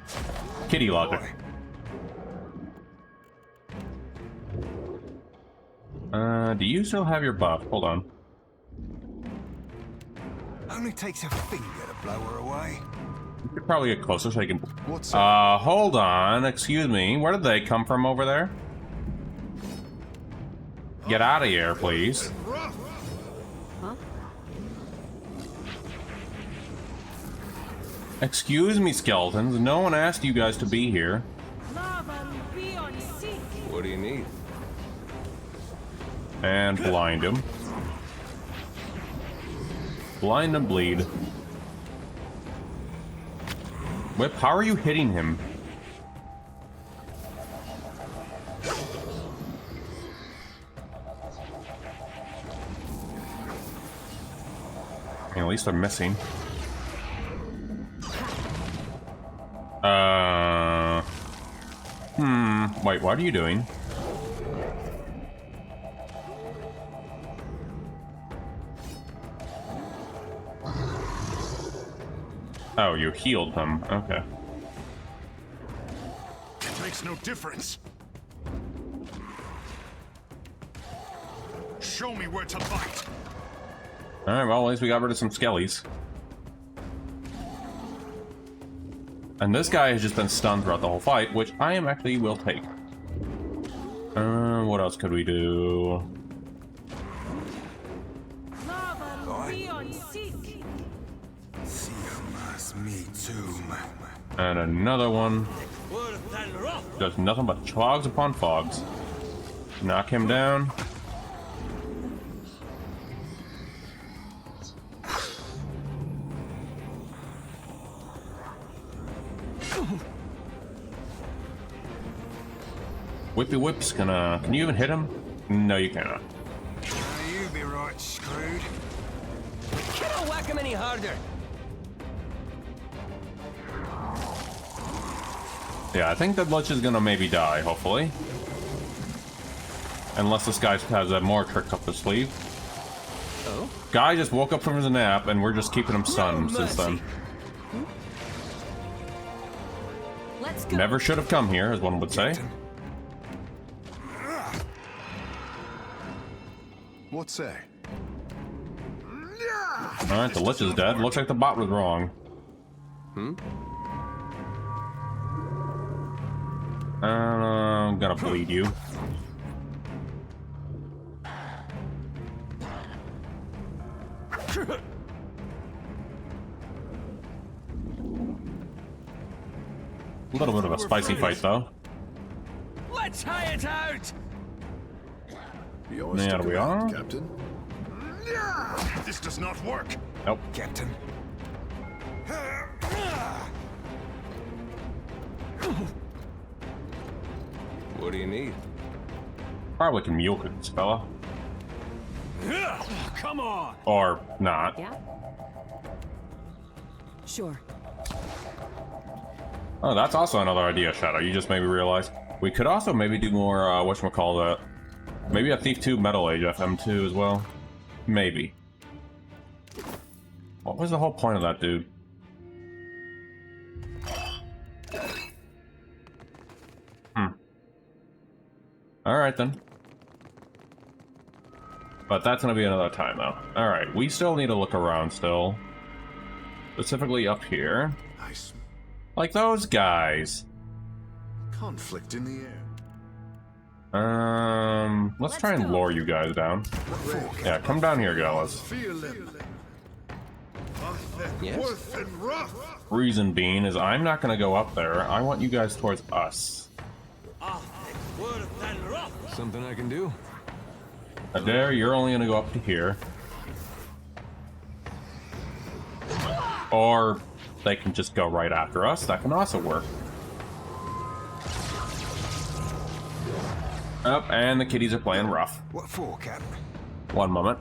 Kitty logic. Do you still have your buff? Hold on. Only takes a finger to blow her away. You could probably get closer so I can... What's hold on. Excuse me. Where did they come from over there? Get out of here, please. Excuse me, skeletons. No one asked you guys to be here. What do you need? And blind him. Blind and bleed. Whip, how are you hitting him? At least they're missing. Wait, what are you doing? Oh, you healed him. Okay. It makes no difference. Show me where to fight. Alright, well, at least we got rid of some skellies. And this guy has just been stunned throughout the whole fight, which I am actually will take. What else could we do? And another one. Does nothing but clogs upon fogs. Knock him down. Whippy Whip's gonna... Can you even hit him? No, you cannot. You be right screwed. Cannot whack him any harder. Yeah, I think that Lich is gonna maybe die, hopefully. Unless this guy has a more trick up his sleeve. Oh? Guy just woke up from his nap and we're just keeping him stunned since then. Let's go. Never should have come here, as one would say. What say? Alright, the Lich is dead. Looks like the bot was wrong. I'm gonna bleed you. A little bit of a spicy fight, though. Let's high it out! Yours There to we command, are. Captain. This does not work. Nope. Captain. What do you need? Probably can mule kick this fella. Come on. Or not. Yeah? Sure. Oh, that's also another idea, Shadow. You just made me realize. We could also maybe do more, whatchamacallit, maybe a Thief 2 Metal Age FM2 as well. Maybe. What was the whole point of that, dude? Alright then. But that's gonna be another time, though. Alright, we still need to look around still. Specifically up here. Nice. Like those guys. Conflict in the air. Let's try and lure you guys down. Yeah, come down here, fellas. Feel them. Yes? Worth and rough. Reason being is I'm not gonna go up there. I want you guys towards us. Something I can do? Adair, you're only gonna go up to here. Or they can just go right after us. That can also work. Oh, and the kitties are playing rough. What for, Cap? One moment.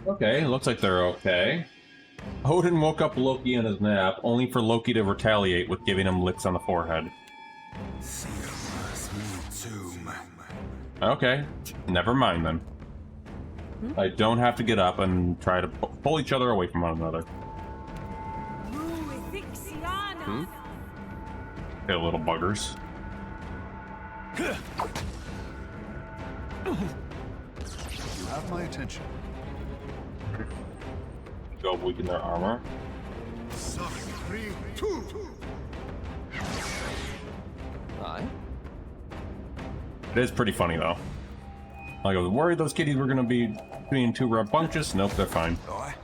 Okay, looks like they're okay. Odin woke up Loki in his nap, only for Loki to retaliate with giving him licks on the forehead. Okay, never mind then. I don't have to get up and try to pull each other away from one another. Okay, little buggers. You have my attention. Go weaken their armor. Sonic 3, 2. Aye? It is pretty funny though. Like, I was worried those kitties were gonna be being too rambunctious. Nope, they're fine. Aye.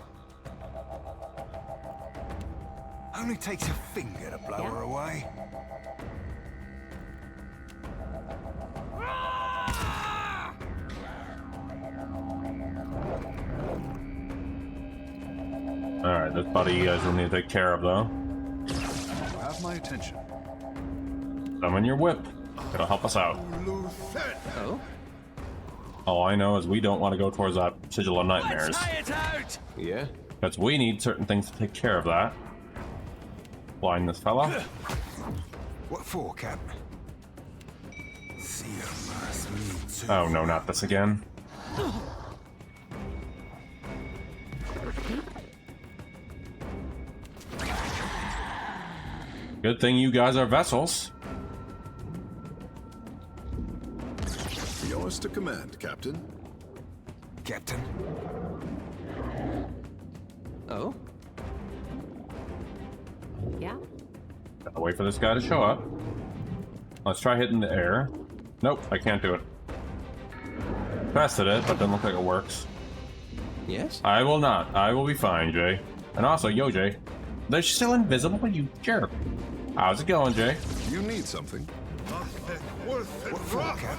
Only takes a finger to blow her away. Alright, this buddy you guys will need to take care of though. You have my attention. Summon your whip. It'll help us out. Oh? All I know is we don't want to go towards that Sigil of Nightmares. Let's high it out! Yeah? Because we need certain things to take care of that. Blind this fella. What for, Cap? Oh no, not this again. Good thing you guys are vessels. Yours to command, Captain. Captain. Oh? Yeah? Gotta wait for this guy to show up. Let's try hitting the air. Nope, I can't do it. Tested it, but doesn't look like it works. Yes? I will not. I will be fine, Jay. And also, yo, Jay. They're still invisible, you jerk. How's it going, Jay? You need something. Worth and What for, rough. Cap?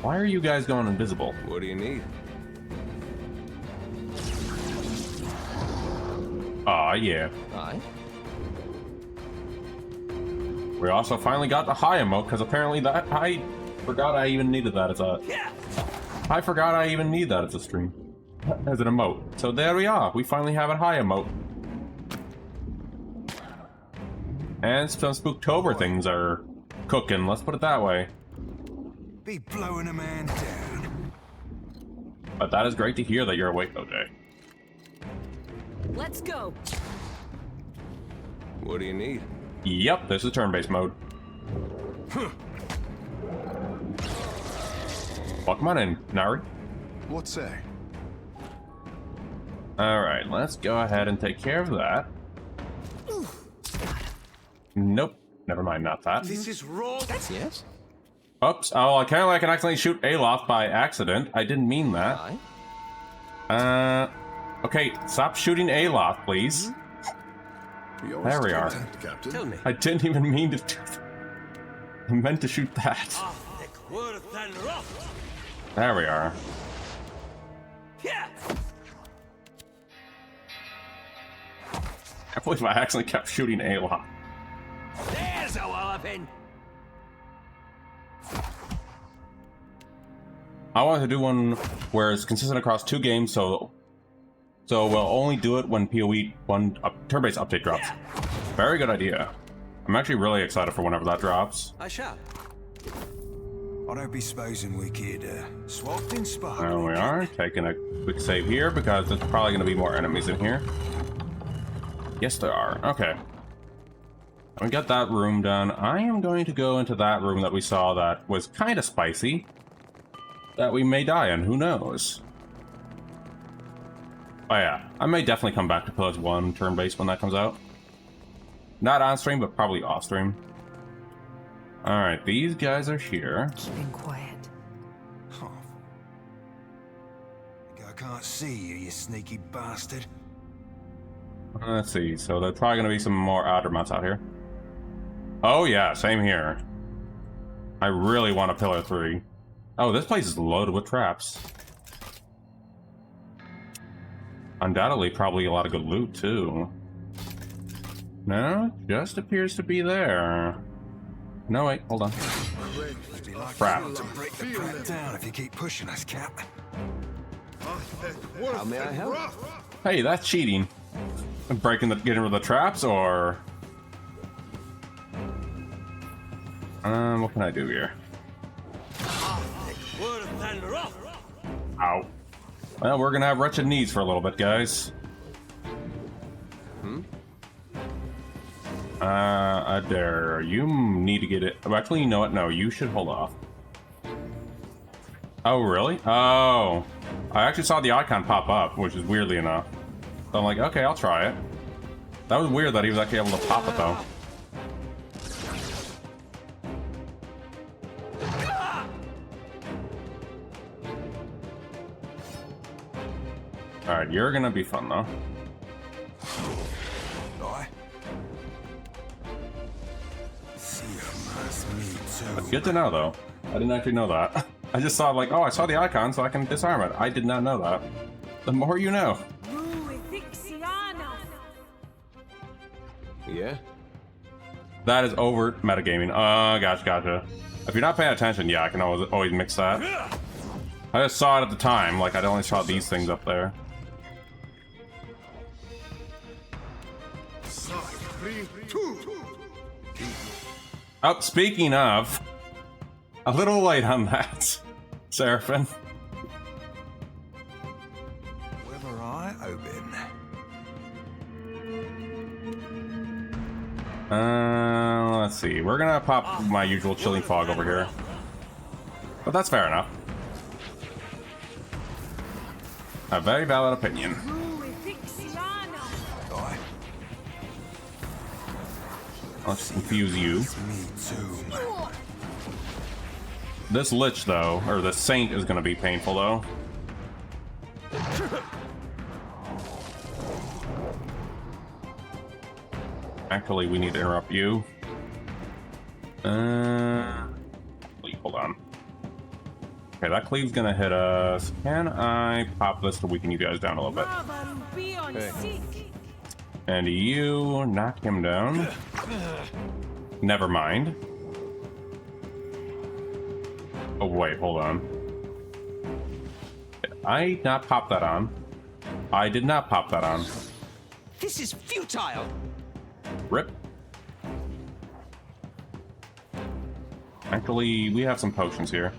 Why are you guys going invisible? What do you need? Aw, yeah. Aye? We also finally got the high emote, because apparently that I forgot I even needed that as a... I forgot I even need that as a stream. As an emote. So there we are. We finally have a high emote. And some Spooktober things are cooking, let's put it that way. Be blowing a man down. But that is great to hear that you're awake, OJ. Let's go. What do you need? Yep, this is turn-based mode. Well, come on in, Nari. What say? Alright, let's go ahead and take care of that. Nope, never mind, not that. This is wrong. Yes? Oops, oh, I kind of like can accidentally shoot Alof by accident. I didn't mean that. Aye. Okay, stop shooting Alof, please. Yours There we to are. protect, Captain. Tell me. I didn't even mean to do that. I meant to shoot that. There we are. I believe I accidentally kept shooting Alof. There's a walloping. I wanted to do one where it's consistent across 2 games, so we'll only do it when PoE turn-based update drops. Very good idea. I'm actually really excited for whenever that drops. I shall. I don't be supposing we could swapped in spark. There we are, taking a quick save here because there's probably going to be more enemies in here. Yes, there are. Okay. We got that room done. I am going to go into that room that we saw that was kind of spicy. That we may die in, who knows? Oh yeah, I may definitely come back to Pillars 1 turn-based when that comes out. Not on stream, but probably off stream. Alright, these guys are here. Keeping quiet. Oh. I can't see you, you sneaky bastard. Let's see, so there's probably going to be some more Outermounts out here. Oh yeah, same here. I really want a Pillar 3. Oh, this place is loaded with traps. Undoubtedly, probably a lot of good loot, too. No, just appears to be there. No, wait, hold on. Crap. To break the crap down if you keep pushing us, Cap. How may I help? Hey, that's cheating. Getting rid of the traps, or... what can I do here? Ow. Well, we're gonna have wretched knees for a little bit, guys. There. You need to get it. Actually, you know what? No, you should hold off. Oh, really? Oh. I actually saw the icon pop up, which is weirdly enough. So I'm like, okay, I'll try it. That was weird that he was actually able to pop it, though. Alright, you're gonna be fun, though. That's good to know, though. I didn't actually know that. I just saw, like, oh, I saw the icon, so I can disarm it. I did not know that. The more you know. Yeah? That is overt metagaming. Gotcha. If you're not paying attention, yeah, I can always mix that. I just saw it at the time, like I only saw these things up there. Oh, speaking of, a little late on that, Seraphim. Whether I open. Let's see. We're gonna pop my usual chilling fog over here. But that's fair enough. A very valid opinion. Let's confuse you. This Lich, though, or the Saint, is gonna be painful, though. Actually, we need to interrupt you. Hold on. Okay, that cleave's gonna hit us. Can I pop this to weaken you guys down a little bit? Okay. And you knock him down. Never mind. Oh, wait, hold on. Did I not pop that on? I did not pop that on. This is futile. Rip. Actually, we have some potions here.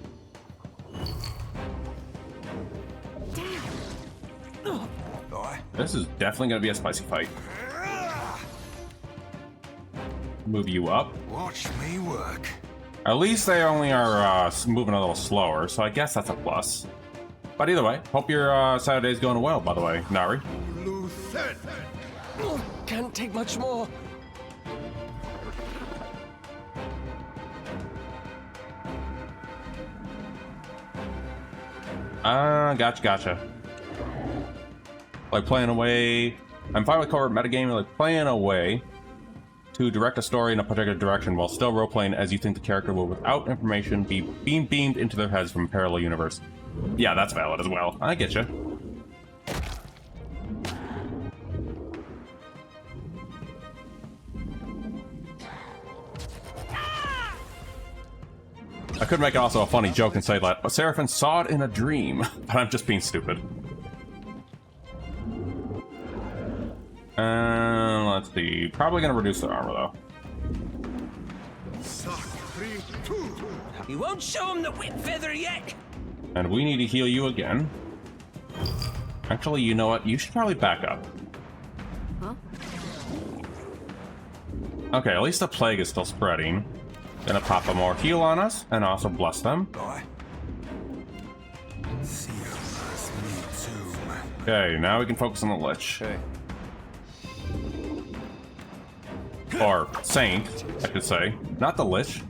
Boy. This is definitely gonna be a spicy fight. Move you up. Watch me work. At least they only are moving a little slower, so I guess that's a plus. But either way, hope your Saturday's going well, by the way, Nari. Lucid! Can't take much more. Gotcha. Like playing away. I'm fine with covert metagaming, like playing away to direct a story in a particular direction while still role-playing as you think the character will, without information, be beamed into their heads from a parallel universe. Yeah, that's valid as well. I get you. I could make also a funny joke and say that Seraphim saw it in a dream, but I'm just being stupid. Let's see. Probably gonna reduce their armor though. You won't show him the whip feather yet. And we need to heal you again. Actually, you know what? You should probably back up. Huh? Okay, at least the plague is still spreading. Gonna pop a more heal on us and also bless them. Boy. See you as me too. Okay, now we can focus on the Lich. Hey. Or Saint, I could say. Not the Lich.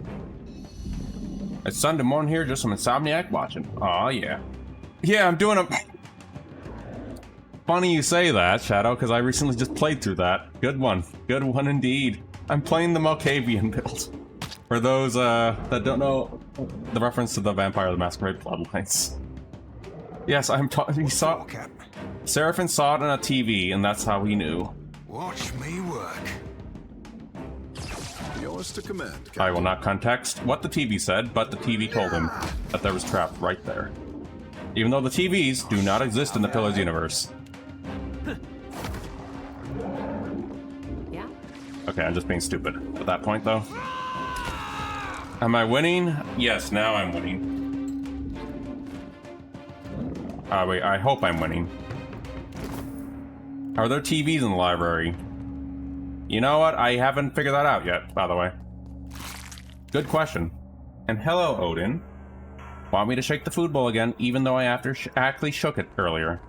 It's Sunday morning here, just some Insomniac watching. Aw, yeah. Yeah, I'm doing a... Funny you say that, Shadow, because I recently just played through that. Good one. Good one indeed. I'm playing the Malkavian build. For those that don't know the reference to the Vampire the Masquerade Bloodlines. Yes, he saw... Seraphim saw it on a TV, and that's how he knew. Watch me work. Yours to command, Captain. I will not context what the TV said, but the TV told him that there was trap right there. Even though the TVs do not exist in the Pillars universe. Yeah? Okay, I'm just being stupid at that point, though. Am I winning? Yes, now I'm winning. Wait, I hope I'm winning. Are there TVs in the library? You know what? I haven't figured that out yet, by the way. Good question. And hello, Odin. Want me to shake the food bowl again, even though I actually shook it earlier?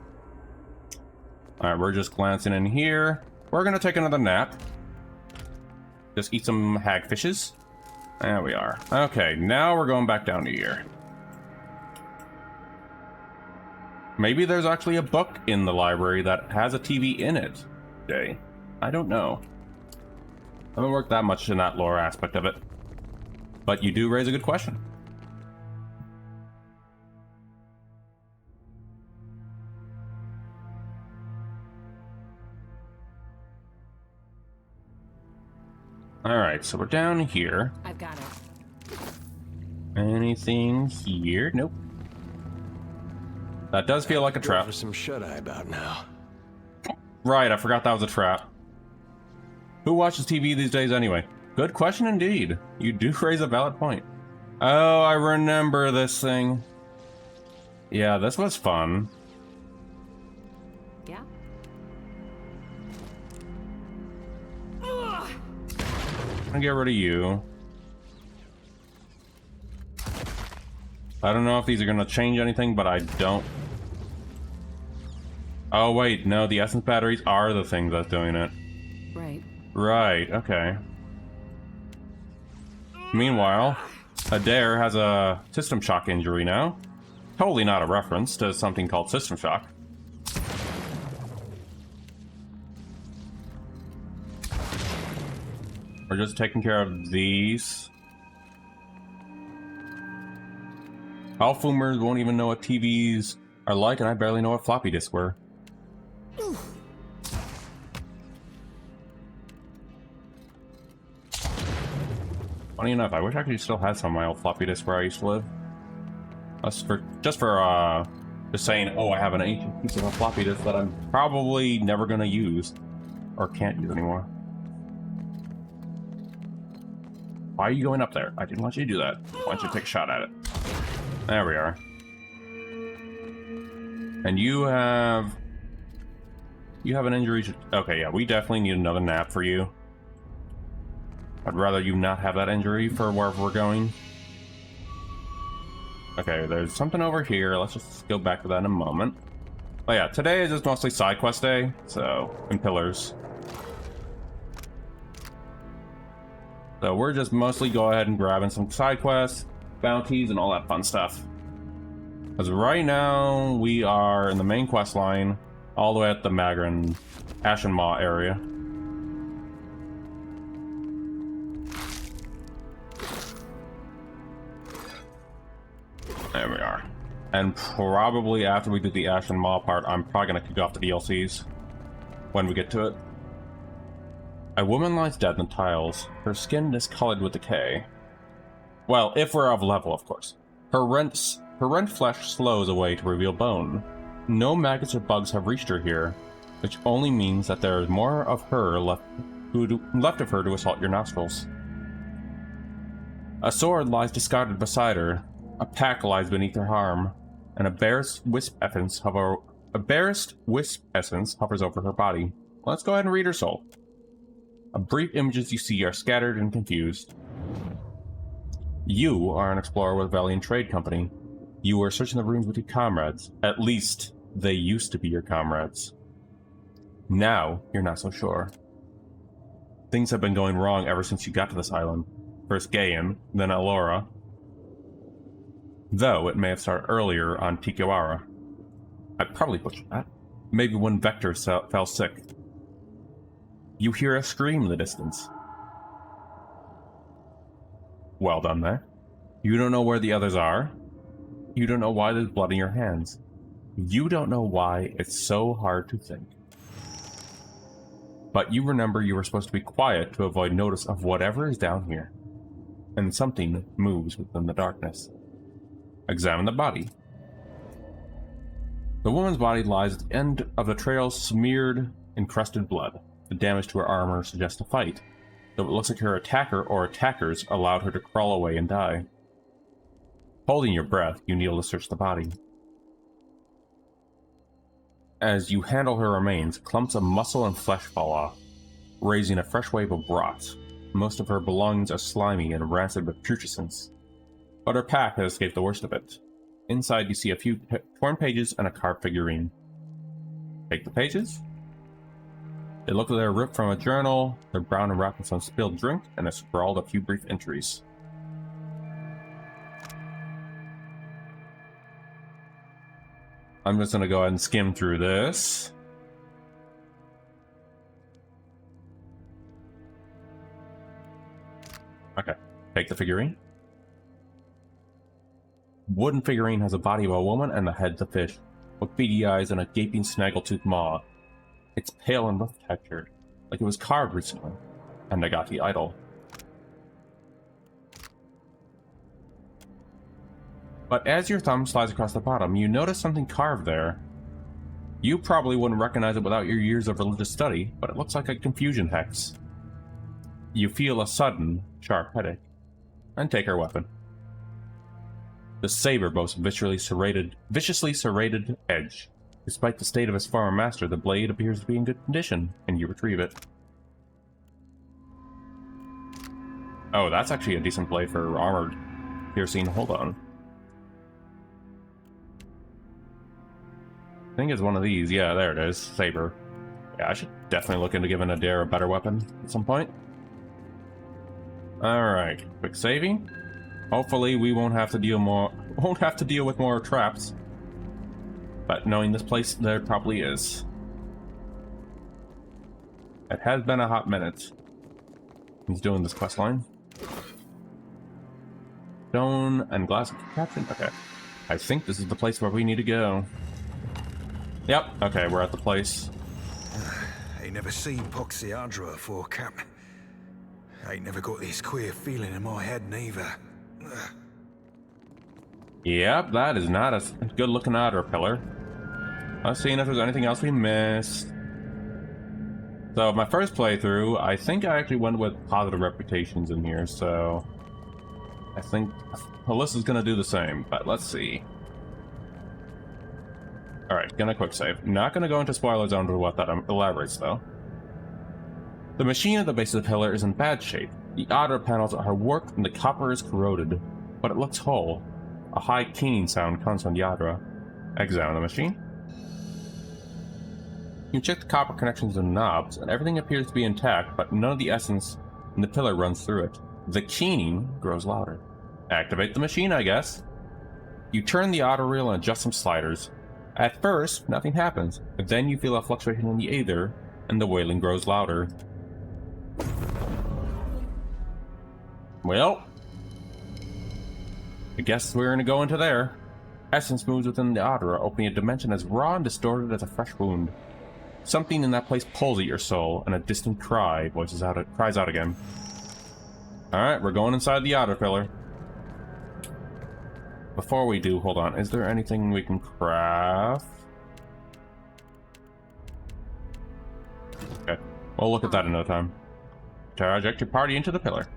Alright, we're just glancing in here. We're gonna take another nap. Just eat some hagfishes. There we are. Okay, now we're going back down to here. Maybe there's actually a book in the library that has a TV in it. Jay. I don't know. I haven't worked that much in that lore aspect of it. But you do raise a good question. Alright, so we're down here. I've got it. Anything here? Nope. That does feel like a trap. For some shut-eye about now. Right, I forgot that was a trap. Who watches TV these days anyway? Good question indeed. You do raise a valid point. Oh, I remember this thing. Yeah, this was fun. Yeah? I'm gonna get rid of you. I don't know if these are gonna change anything, but I don't. Oh wait, no, the essence batteries are the thing that's doing it. Right. Right, okay. Meanwhile, Adair has a system shock injury now. Totally not a reference to something called system shock. We're just taking care of these. Alfumers won't even know what TVs are like, and I barely know what floppy disks were. Funny enough, I wish I could still have some of my old floppy disks where I used to live. Just for saying, oh, I have an ancient piece of a floppy disk that I'm probably never gonna use. Or can't use anymore. Why are you going up there? I didn't want you to do that. I want you to take a shot at it. There we are. And you have an injury. Okay, yeah, we definitely need another nap for you. I'd rather you not have that injury for wherever we're going. Okay, there's something over here. Let's just go back to that in a moment. Oh yeah, today is just mostly side quest day, so, and pillars. So we're just mostly go ahead and grabbing some side quests, bounties, and all that fun stuff. Because right now, we are in the main quest line, all the way at the Magrin Ashen Maw area. There we are. And probably after we do the Ashen Maw part, I'm probably going to kick off the DLCs when we get to it. A woman lies dead in the tiles, her skin discolored with decay. Well, if we're of level, of course. Her rent flesh slows away to reveal bone. No maggots or bugs have reached her here, which only means that there is more of her left of her to assault your nostrils. A sword lies discarded beside her, a pack lies beneath her arm, and a barest wisp essence hovers over her body. Let's go ahead and read her soul. A brief images you see are scattered and confused. You are an explorer with Valiant Trade Company. You were searching the ruins with your comrades. At least, they used to be your comrades. Now, you're not so sure. Things have been going wrong ever since you got to this island. First Gaian, then Elora. Though it may have started earlier on Tikiwara. I probably butchered that. Maybe when Vector fell sick. You hear a scream in the distance. Well done there. You don't know where the others are. You don't know why there's blood in your hands. You don't know why it's so hard to think. But you remember you were supposed to be quiet to avoid notice of whatever is down here. And something moves within the darkness. Examine the body. The woman's body lies at the end of the trail, smeared in crusted blood. The damage to her armor suggests a fight, though it looks like her attacker or attackers allowed her to crawl away and die. Holding your breath, you kneel to search the body. As you handle her remains, clumps of muscle and flesh fall off, raising a fresh wave of rot. Most of her belongings are slimy and rancid with putrescence, but her pack has escaped the worst of it. Inside you see a few torn pages and a carved figurine. Take the pages. They look like they're ripped from a journal, they're brown and wrapped in some spilled drink, and have scrawled a few brief entries. I'm just gonna go ahead and skim through this. Okay, take the figurine. Wooden figurine has a body of a woman and the head of a fish, with beady eyes and a gaping snaggletooth maw. It's pale and rough textured, like it was carved recently. And Nagati idol. But as your thumb slides across the bottom, you notice something carved there. You probably wouldn't recognize it without your years of religious study, but it looks like a confusion hex. You feel a sudden, sharp headache, and take her weapon. The saber boasts viciously serrated edge. Despite the state of its former master, the blade appears to be in good condition, and you retrieve it. Oh, that's actually a decent blade for armored piercing. Hold on. I think it's one of these. Yeah, there it is. Saber. Yeah, I should definitely look into giving Adair a better weapon at some point. Alright, quick saving. Hopefully we won't have to deal with more traps. But knowing this place, there probably is. It has been a hot minute. He's doing this quest line. Stone and glass captain. Okay. I think this is the place where we need to go. Yep. Okay, we're at the place. Ain't never seen Poxiadra before, Cap. Ain't never got this queer feeling in my head neither. Yep, that is not a good looking otter pillar. Let's see if there's anything else we missed. So my first playthrough, I think I actually went with positive reputations in here, so I think Alyssa's gonna do the same, but let's see. Alright, gonna quick save. Not gonna go into spoilers on what that elaborates though. The machine at the base of the pillar is in bad shape. The outer panels are warped and the copper is corroded, but it looks whole. A high keening sound comes from the Yadra. Examine the machine. You check the copper connections and knobs, and everything appears to be intact, but none of the essence in the pillar runs through it. The keening grows louder. Activate the machine, I guess. You turn the auto reel and adjust some sliders. At first, nothing happens, but then you feel a fluctuation in the aether, and the wailing grows louder. Well, I guess we're gonna go into there. Essence moves within the Adra, opening a dimension as raw and distorted as a fresh wound. Something in that place pulls at your soul, and a distant cry cries out again. Alright, we're going inside the Adra pillar. Before we do, hold on, is there anything we can craft? Okay, we'll look at that another time. Eject your party into the pillar.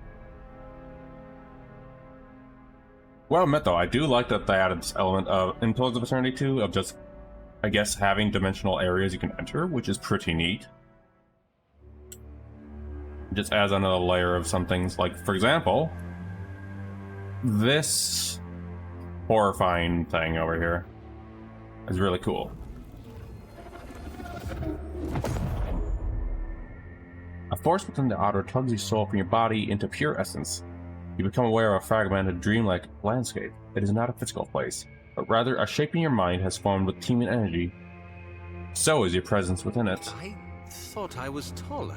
Well, admit though, I do like that they added this element of, in Pillars of Eternity 2, of just, I guess, having dimensional areas you can enter, which is pretty neat. Just adds another layer of some things, like, for example, this horrifying thing over here is really cool. A force within the otter tugs your soul from your body into pure essence. You become aware of a fragmented, dreamlike landscape. It is not a physical place, but rather a shape in your mind has formed with teeming energy. So is your presence within it. I thought I was taller.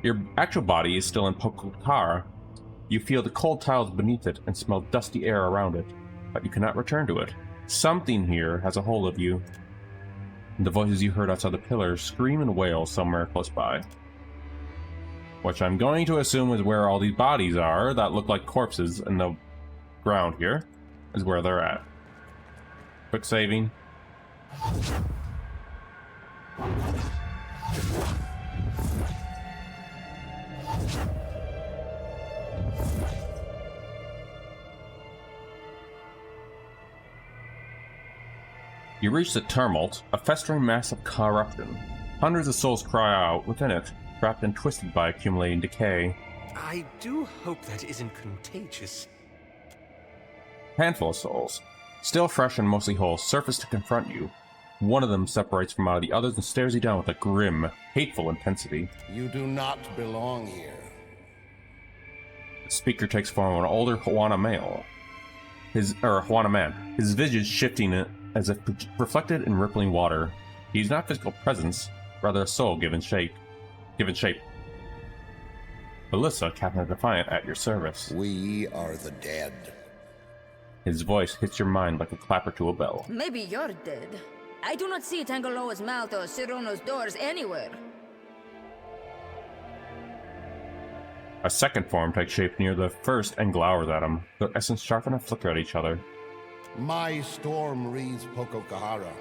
Your actual body is still in Pokokara. You feel the cold tiles beneath it and smell dusty air around it, but you cannot return to it. Something here has a hold of you. And the voices you heard outside the pillar scream and wail somewhere close by. Which I'm going to assume is where all these bodies are that look like corpses in the ground here, is where they're at. Quick saving. You reach the tumult, a festering mass of corruption. Hundreds of souls cry out within it, trapped and twisted by accumulating decay. I do hope that isn't contagious. Handful of souls, still fresh and mostly whole, surface to confront you. One of them separates from out of the others and stares you down with a grim, hateful intensity. You do not belong here. The speaker takes form of an older Huana male. Huana man. His visage shifting as if reflected in rippling water. He's not physical presence, rather a soul given shape. Alyssa, Captain of Defiant, at your service. We are the dead. His voice hits your mind like a clapper to a bell. Maybe you're dead. I do not see Tangaloa's mouth or Sirono's doors anywhere. A second form takes shape near the first and glowers at him, their essence sharpen and flicker at each other. My storm wreathes Pokokahara.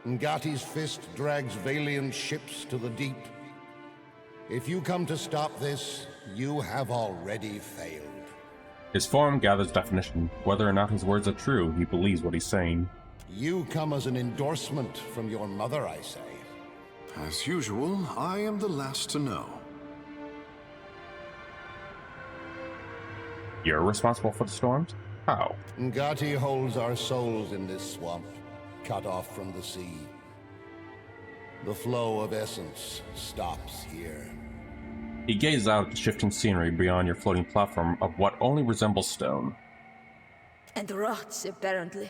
Ngati's fist drags valiant ships to the deep. If you come to stop this, you have already failed. His form gathers definition. Whether or not his words are true, he believes what he's saying. You come as an endorsement from your mother, I say. As usual, I am the last to know. You're responsible for the storms? How? Ngati holds our souls in this swamp, cut off from the sea. The flow of essence stops here. He gazes out at the shifting scenery beyond your floating platform of what only resembles stone. And rots, apparently.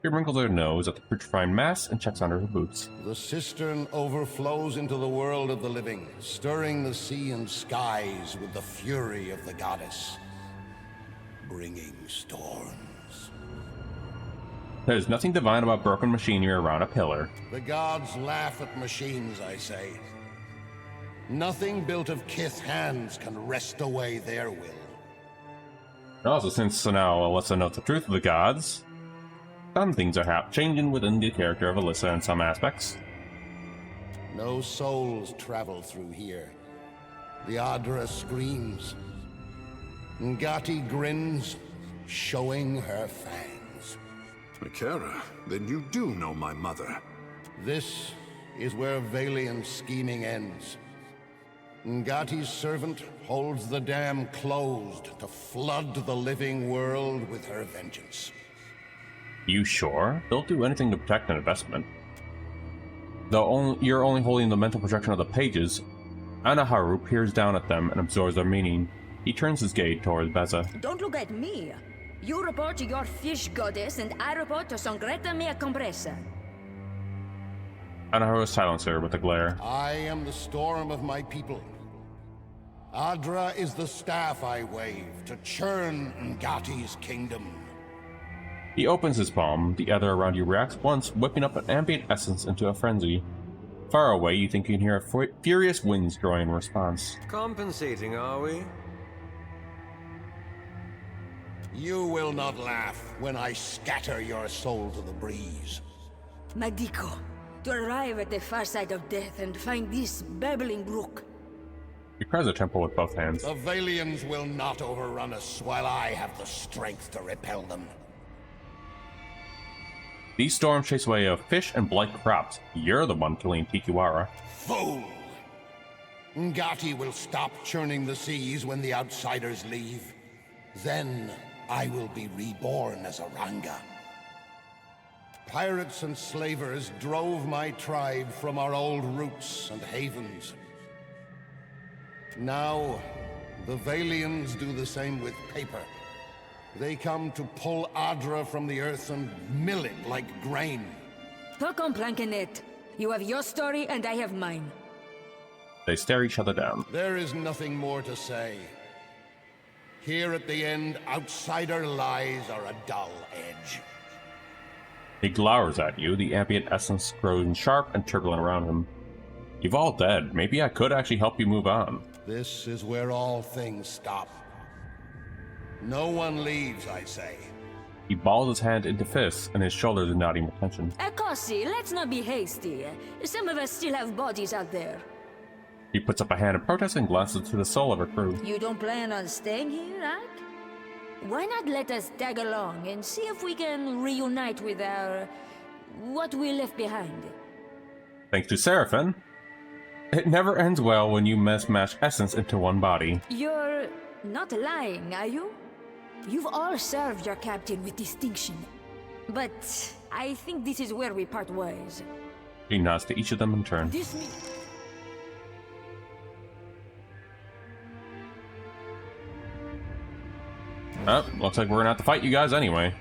He wrinkles her nose at the putrefying mass and checks under her boots. The cistern overflows into the world of the living, stirring the sea and skies with the fury of the goddess, bringing storms. There's nothing divine about broken machinery around a pillar. The gods laugh at machines, I say. Nothing built of kith hands can wrest away their will. Also, since now Alyssa knows the truth of the gods, some things are changing within the character of Alyssa in some aspects. No souls travel through here. The Adra screams. Ngati grins, showing her fangs. Mikera, then you do know my mother. This is where Valian's scheming ends. Ngati's servant holds the dam closed to flood the living world with her vengeance. You sure? They'll do anything to protect an investment. Though you're only holding the mental projection of the pages, Anaharu peers down at them and absorbs their meaning. He turns his gaze towards Beza. Don't look at me. You report to your fish goddess, and I report to Sangreta Mea Compressa. Anaharu silences her with a glare. I am the storm of my people. Adra is the staff I wave to churn Ngati's kingdom. He opens his palm. The other around you reacts once, whipping up an ambient essence into a frenzy. Far away, you think you can hear a furious winds growing in response. Compensating, are we? You will not laugh when I scatter your soul to the breeze. Madiko, to arrive at the far side of death and find this babbling brook. He grabs the temple with both hands. The Valians will not overrun us while I have the strength to repel them. These storms chase away a fish and blight crops. You're the one killing Tikiwara. Fool! Ngati will stop churning the seas when the outsiders leave. Then I will be reborn as a Ranga. Pirates and slavers drove my tribe from our old roots and havens. Now, the Valians do the same with paper. They come to pull Adra from the earth and mill it like grain. Talk on Plankenet. You have your story and I have mine. They stare each other down. There is nothing more to say. Here at the end, outsider lies are a dull edge. He glowers at you, the ambient essence grows sharp and turbulent around him. You've all dead. Maybe I could actually help you move on. This is where all things stop. No one leaves, I say. He balls his hand into fists, and his shoulders are nodding with tension. Akosi, let's not be hasty. Some of us still have bodies out there. He puts up a hand in protest and glances to the soul of her crew. You don't plan on staying here, right? Why not let us tag along and see if we can reunite with our... what we left behind? Thanks to Seraphin, it never ends well when you mismatch essence into one body. You're not lying, are you? You've all served your captain with distinction. But I think this is where we part ways. He nods to each of them in turn. This means... Oh, looks like we're gonna have to fight you guys anyway.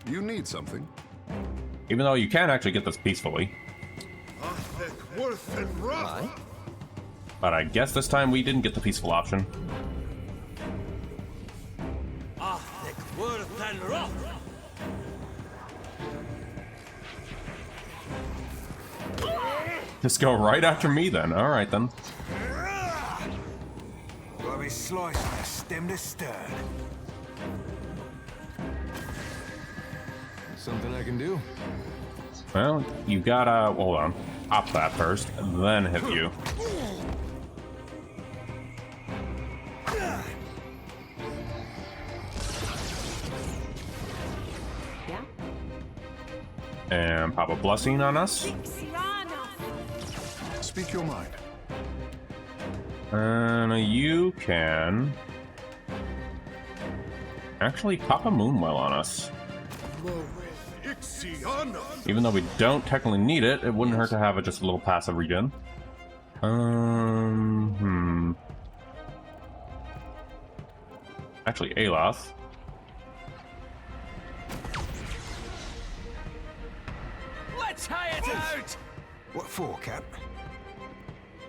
You need something? Even though you can actually get this peacefully. But I guess this time we didn't get the peaceful option. Just go right after me then. Alright then. Gotta be slicing a stem to stern. Something I can do? Well, you gotta... hold on. Pop that first, and then hit you. Yeah? And pop a blessing on us. Speak your mind. And you can... actually pop a moonwell on us. Even though we don't technically need it, it wouldn't hurt to have it just a little passive regen. Actually, Aloth. Let's hire it out! What for, Cap?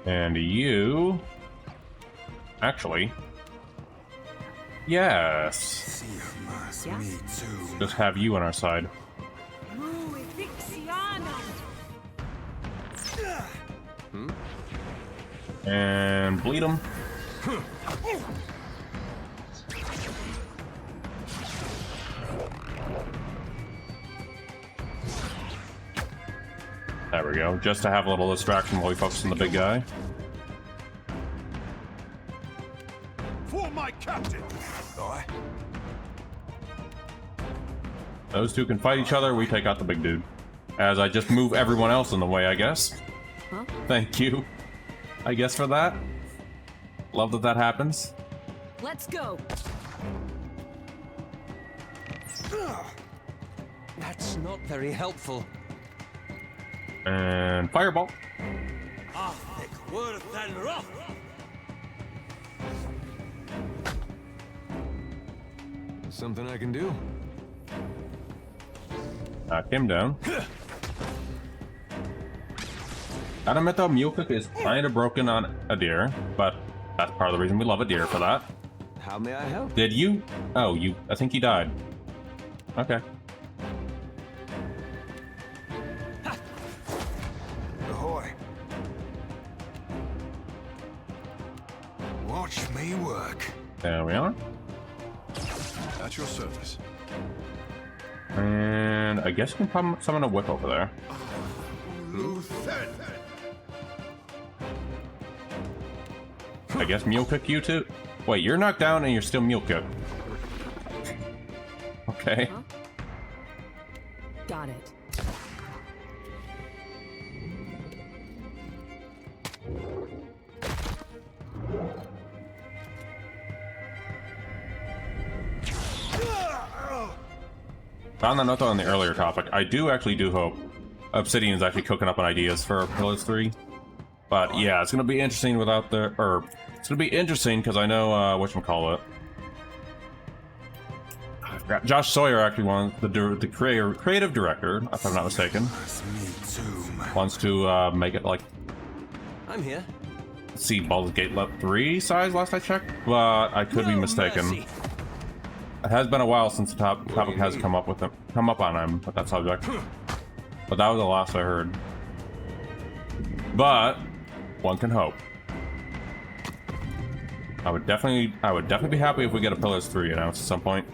And you... actually... yes. Yeah? Me too. Just have you on our side. And bleed him. There we go. Just to have a little distraction while we focus on the big guy. For my captain! Aye. Those two can fight each other. We take out the big dude. As I just move everyone else in the way, I guess. Huh? Thank you, I guess, for that. Love that that happens. Let's go. That's not very helpful. And fireball. Worse than rough. Something I can do? Knock him down. Gotta admit though, Mule Cook is kind of broken on a deer, but that's part of the reason we love a deer for that. How may I help? Did you? Oh, you. I think you died. Okay. Ahoy. Watch me work. There we are. At your service. And I guess you can summon a whip over there. Luthen! I guess Mule Cook you too. Wait, you're knocked down and you're still Mule Cook. Okay. Huh? Got it. On the note though, on the earlier topic, I actually do hope Obsidian is actually cooking up ideas for Pillars 3. But yeah, it's gonna be interesting without the, it's gonna be interesting because I know whatchamacallit. I forgot. Josh Sawyer actually wants the creative director, if I'm not mistaken, wants to make it like, I'm here. let's see, Baldur's Gate 3 size last I checked, but I could be No mistaken. mercy. It has been a while since the topic has come up on him with that subject. But that was the last I heard. But one can hope. I would definitely be happy if we get a Pillars 3 announced at some point.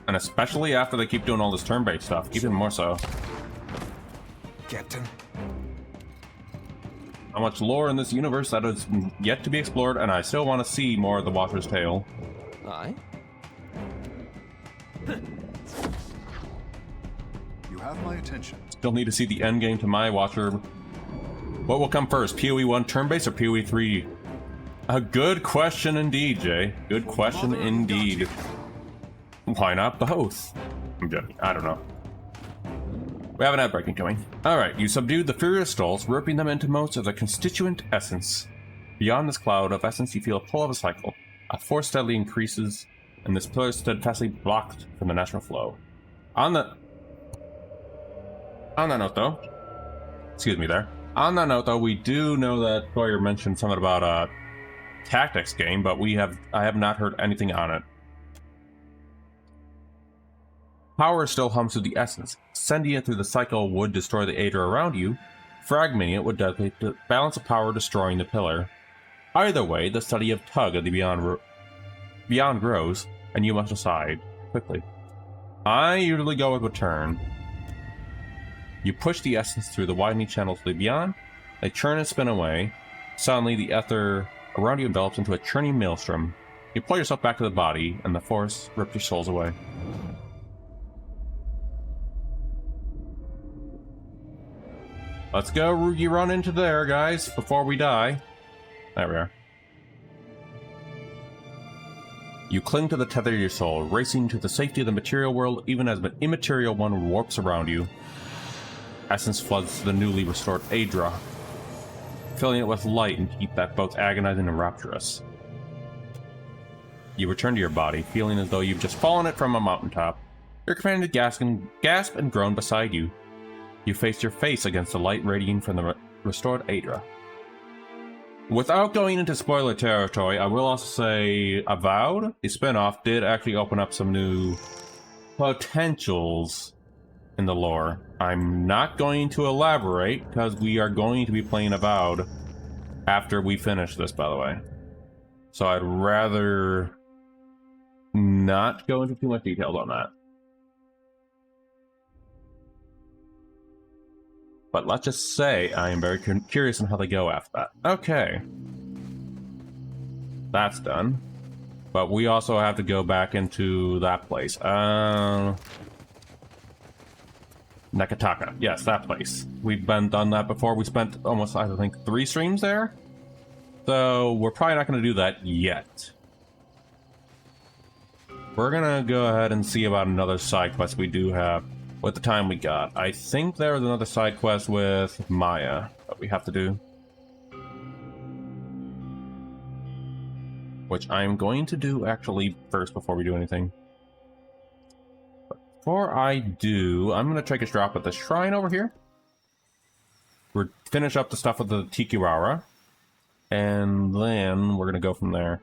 And especially after they keep doing all this turn-based stuff, even more so. Captain. How much lore in this universe that is yet to be explored, and I still want to see more of the Watcher's Tale. Aye. You have my attention. Still need to see the end game to my Watcher. What will come first, PoE 1 turn-based or PoE 3? A good question indeed, Jay. Good question indeed. Why not both? I'm joking. I don't know. We have an ad breaking coming. Alright, you subdued the furious Stolz, ripping them into most of the constituent essence. Beyond this cloud of essence, you feel a pull of a cycle. A force steadily increases, and this pillar is steadfastly blocked from the natural flow. On that note, though, excuse me there. On that note, though, we do know that Sawyer mentioned something about a tactics game, but I have not heard anything on it. Power still hums through the essence. Sending it through the cycle would destroy the Aether around you. Fragmenting it would duplicate the balance of power, destroying the pillar. Either way, the study of Tug of the Beyond grows, and you must decide quickly. I usually go with return. You push the essence through the widening channels to the Beyond. They churn and spin away. Suddenly, the ether around you envelops into a churning maelstrom. You pull yourself back to the body, and the force rips your souls away. Let's go, Rugi, run into there, guys, before we die. There we are. You cling to the tether of your soul, racing to the safety of the material world, even as an immaterial one warps around you. Essence floods the newly restored Aedra, filling it with light and heat that both agonizing and rapturous. You return to your body, feeling as though you've just fallen it from a mountaintop. Your companion gasp and groan beside you. You face your face against the light radiating from the restored Aedra. Without going into spoiler territory, I will also say Avowed, the spinoff, did actually open up some new potentials in the lore. I'm not going to elaborate, because we are going to be playing Avowed after we finish this, by the way. So I'd rather not go into too much details on that. But let's just say I am very curious on how they go after that. Okay. That's done. But we also have to go back into that place. Nekataka. Yes, that place. We've done that before. We spent almost, I think, 3 streams there. So we're probably not going to do that yet. We're going to go ahead and see about another side quest we do have with the time we got. I think there was another side quest with Maya that we have to do. Which I'm going to do actually first before we do anything. Before I do, I'm going to take a drop at the shrine over here. We're finish up the stuff with the Tikiwara. And then we're going to go from there.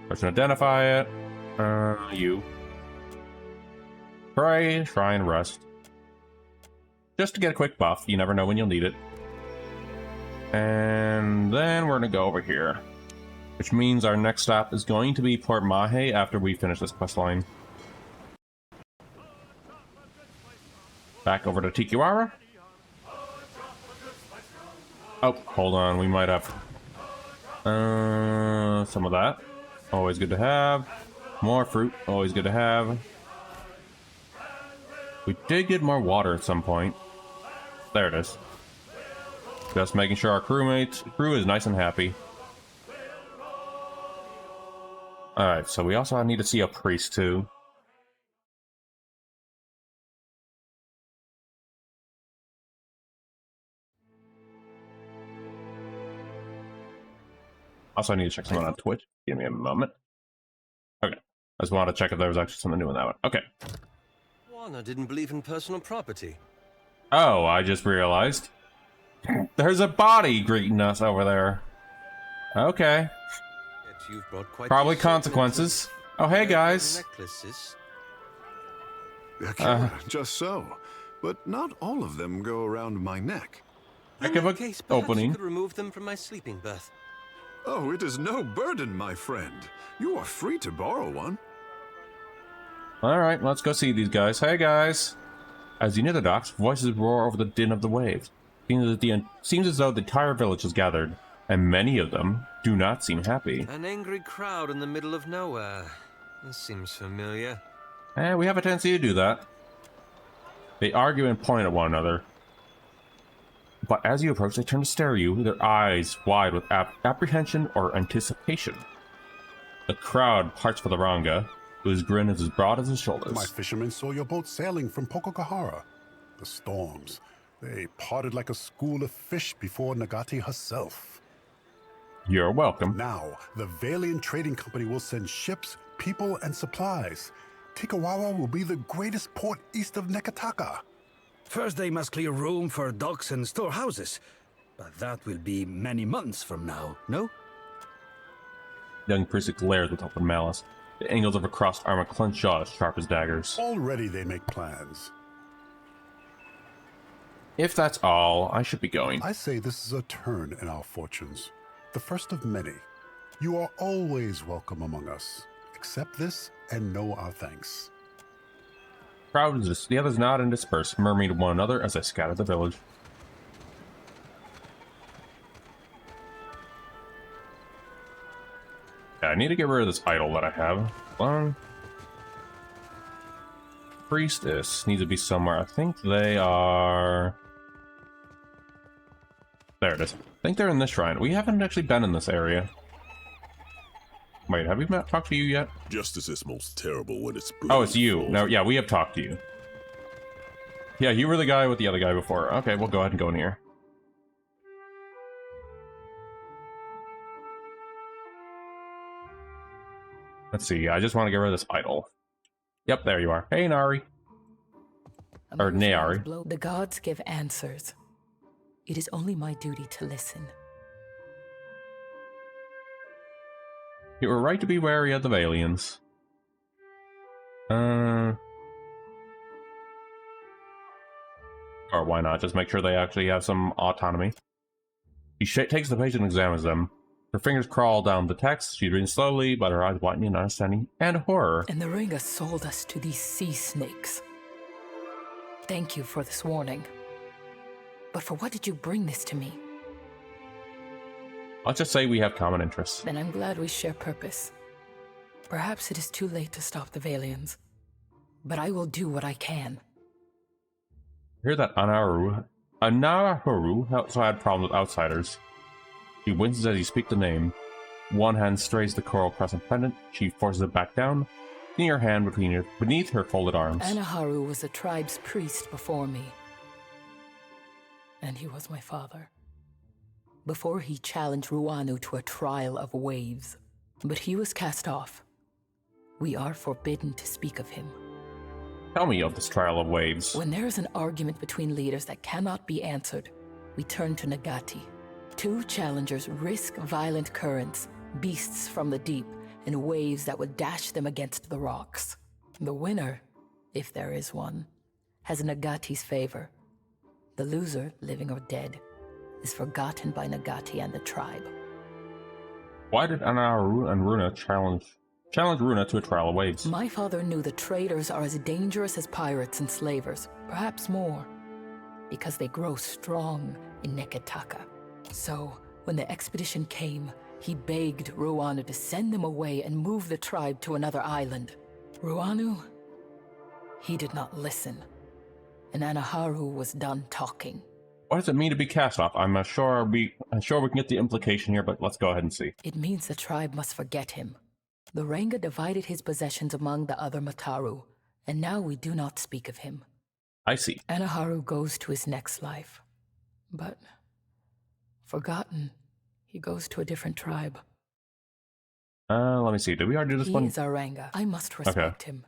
Let's identify it. You. Pray, shrine, rest. Just to get a quick buff. You never know when you'll need it. And then we're going to go over here. Which means our next stop is going to be Port Mahe after we finish this quest line. Back over to Tikiwara. Oh, hold on. We might have some of that. Always good to have. More fruit. Always good to have. We did get more water at some point. There it is. Just making sure our crew is nice and happy. Alright, so we also need to see a priest too. Also, I need to check something on Twitch. Give me a moment. Okay. I just wanted to check if there was actually something new in that one. Okay. Warner didn't believe in personal property. Oh, I just realized. There's a body greeting us over there. Okay. You've brought quite probably consequences. Oh, hey, guys. Necklaces. Just so. But not all of them go around my neck. Heck of a opening. You could remove them from my sleeping berth. Oh, it is no burden, my friend. You are free to borrow one. Alright, let's go see these guys. Hey, guys. As you near the docks, voices roar over the din of the waves. Seems as though the entire village is gathered, and many of them do not seem happy. An angry crowd in the middle of nowhere. This seems familiar. We have a tendency to do that. They argue and point at one another. But as you approach, they turn to stare at you, their eyes wide with apprehension or anticipation. The crowd parts for the Ranga, whose grin is as broad as his shoulders. My fishermen saw your boat sailing from Pokokahara. The storms, they parted like a school of fish before Nagati herself. You're welcome. Now, the Valiant Trading Company will send ships, people, and supplies. Tikawawa will be the greatest port east of Nekataka. First, they must clear room for docks and storehouses. But that will be many months from now, no? Young priest glares with open malice. The angles of her crossed arm and clenched jaw as sharp as daggers. Already they make plans. If that's all, I should be going. I say this is a turn in our fortunes. The first of many. You are always welcome among us. Accept this and know our thanks. Crowd is the others nod and disperse, murmuring to one another as they scatter the village. Yeah, I need to get rid of this idol that I have. One. Priestess needs to be somewhere. I think they are... There it is. I think they're in this shrine. We haven't actually been in this area. Wait, have we talked to you yet? Justice is most terrible when it's... Oh, it's you. No, yeah, we have talked to you. Yeah, you were the guy with the other guy before. Okay, we'll go ahead and go in here. Let's see, I just want to get rid of this idol. Yep, there you are. Hey, Nari. Or Nayari. The gods give answers. It is only my duty to listen. You were right to be wary of the Valians. Or why not? Just make sure they actually have some autonomy. She takes the page and examines them. Her fingers crawl down the text. She reads slowly, but her eyes widen in understanding and horror. And the Ringa sold us to these sea snakes. Thank you for this warning. But for what did you bring this to me? Let's just say we have common interests. Then I'm glad we share purpose. Perhaps it is too late to stop the Valians, but I will do what I can. I hear that Anaharu also had problems with outsiders. She winces as you speak the name. One hand strays the coral crescent pendant. She forces it back down, seeing her hand beneath her folded arms. Anaharu was the tribe's priest before me. And he was my father. Before he challenged Ruanu to a trial of waves. But he was cast off. We are forbidden to speak of him. Tell me of this trial of waves. When there is an argument between leaders that cannot be answered, we turn to Nagati. Two challengers risk violent currents, beasts from the deep, and waves that would dash them against the rocks. The winner, if there is one, has Nagati's favor. The loser, living or dead, is forgotten by Nagati and the tribe. Why did Anaharu and Runa challenge Runa to a trial of waves? My father knew the traders are as dangerous as pirates and slavers, perhaps more, because they grow strong in Neketaka. So, when the expedition came, he begged Ruanu to send them away and move the tribe to another island. Ruanu, he did not listen, and Anaharu was done talking. What does it mean to be cast off? I'm sure we can get the implication here, but let's go ahead and see. It means the tribe must forget him. The Ranga divided his possessions among the other Mataru, and now we do not speak of him. I see. Anaharu goes to his next life, but forgotten, he goes to a different tribe. Let me see. Did we already do this one? He is our Ranga. I must respect him,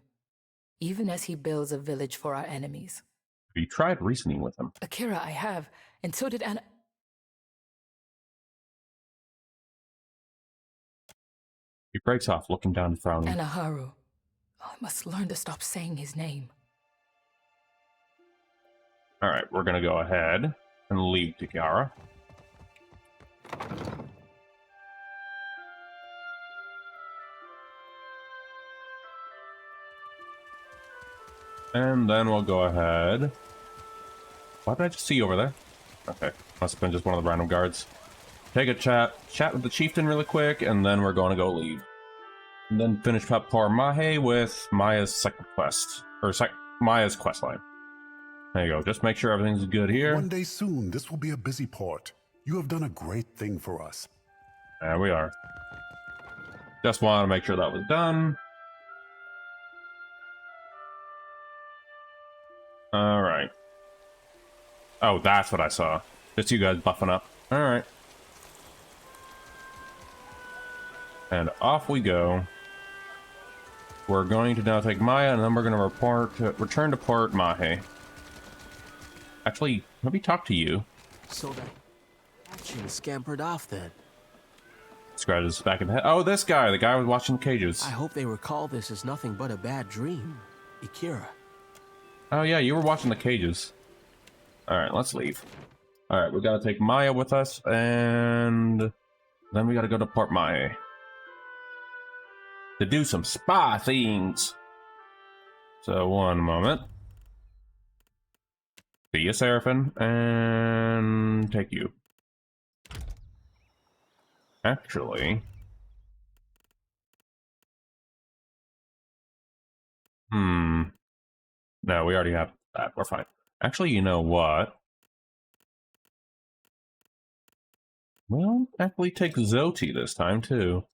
even as he builds a village for our enemies. You tried reasoning with him. Akira, I have, and so did Ana. He breaks off, looking down and frowning. Anaharu. Oh, I must learn to stop saying his name. Alright, we're gonna go ahead and leave Tikiara. And then we'll go ahead. Why did I just see you over there? Okay, must have been just one of the random guards. Take a chat with the chieftain really quick, and then we're going to go leave. And then finish up Poor Mahe with Maya's second quest, or Maya's quest line. There you go. Just make sure everything's good here. One day soon, this will be a busy port. You have done a great thing for us. There we are. Just wanted to make sure that was done. Alright. Oh, that's what I saw. Just you guys buffing up. Alright. And off we go. We're going to now take Maya, and then we're going to return to Port Mahe. Actually, let me talk to you. So that action scampered off then. Scratches back in the head. Oh, this guy, the guy was watching the cages. I hope they recall this as nothing but a bad dream. Akira. Oh yeah, you were watching the cages. Alright, let's leave. Alright, we gotta take Maya with us, and then we gotta go to Port Mahe to do some spy things. So, one moment. See you, Seraphim, and take you. Actually... No, we already have that. We're fine. Actually, you know what? Well, actually take Zoti this time, too.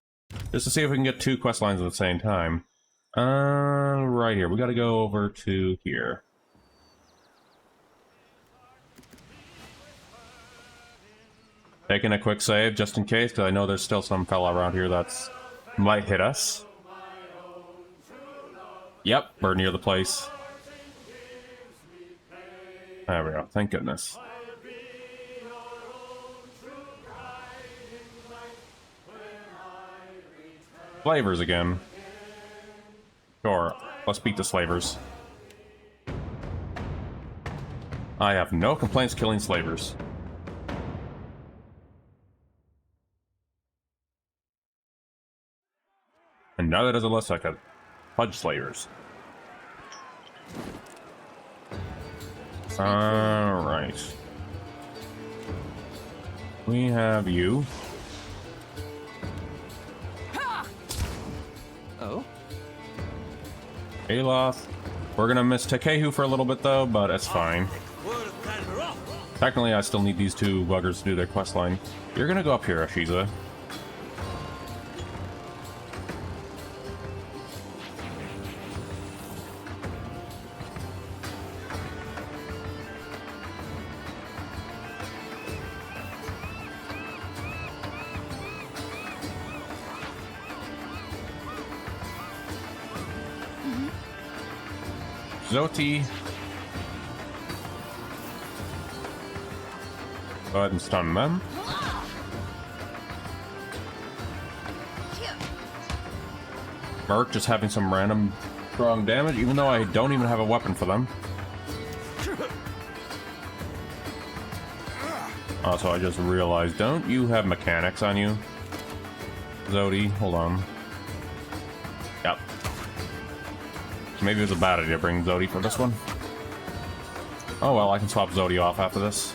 Just to see if we can get two quest lines at the same time. Right here. We gotta go over to here. Taking a quick save, just in case, because I know there's still some fella around here that's might hit us. Yep, we're near the place. There we go, thank goodness. Slavers again. Sure, let's beat the slavers. I have no complaints killing slavers. And now that doesn't look like a fudge slavers. Alright. We have you. Oh? Aloth. We're gonna miss Takehu for a little bit though, but it's fine. Technically, I still need these two buggers to do their quest line. You're gonna go up here, Ashiza. Zoti. Go ahead and stun them. Merc just having some random strong damage, even though I don't even have a weapon for them. Also, I just realized, don't you have mechanics on you? Zodi, hold on. Yep. Maybe it was a bad idea to bring Zodi for this one. Oh well, I can swap Zodi off after this.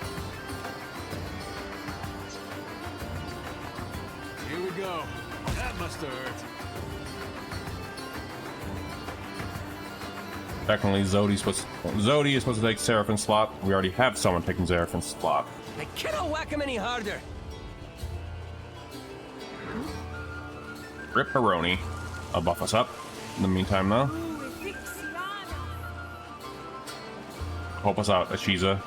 Here we go. That must have hurt. Technically, Zodi is supposed to take Seraphin's slot. We already have someone taking Seraphin's slot. I cannot whack him any harder. Ripperoni. I'll buff us up. In the meantime, though. Help us out, Ashiza.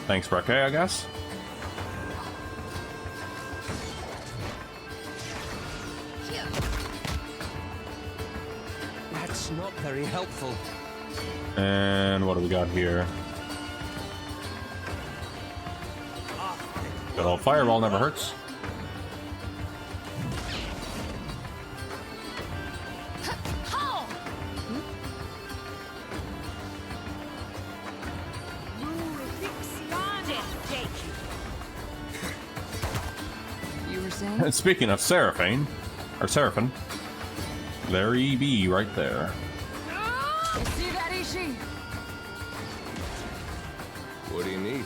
Thanks, Breke, I guess. That's not very helpful. And what do we got here? Good old fireball never hurts. You were saying? And speaking of Seraphine, there he be right there. See that, Ishi? What do you need?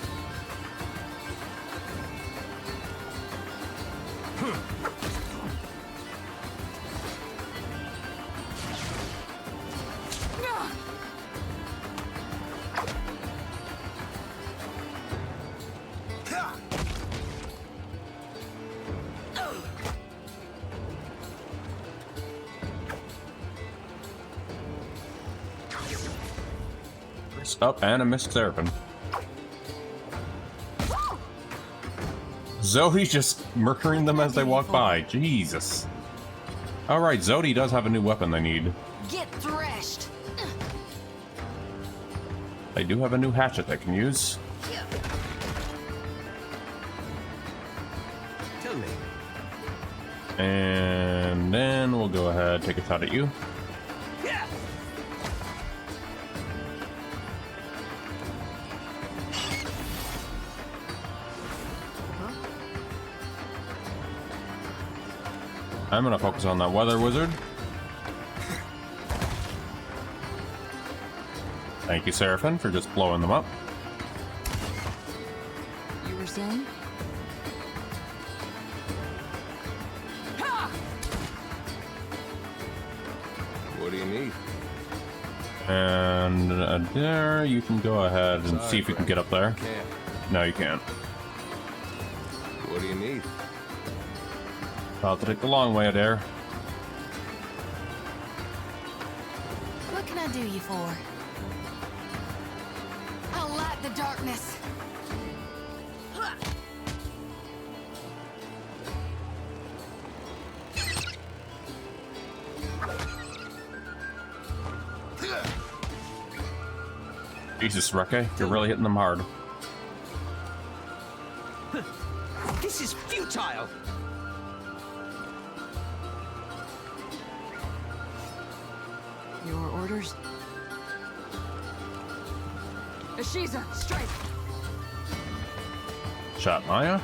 Up and a missed Seraphine. Zodi's just murdering them as they walk by. Jesus. Alright, Zodi does have a new weapon they need. Get threshed. They do have a new hatchet they can use. Tell me. And then we'll go ahead and take a shot at you. I'm gonna focus on that weather wizard. Thank you, Seraphine, for just blowing them up. You were saying? What do you need? And there, you can go ahead and see if you can get up there. Can't. No, you can't. What do you need? I'll have to take the long way, Adair. What can I do you for? I'll light the darkness. Jesus, Reke, you're really hitting them hard. This is futile. Your orders? Ashiza, strike! Shot Maya.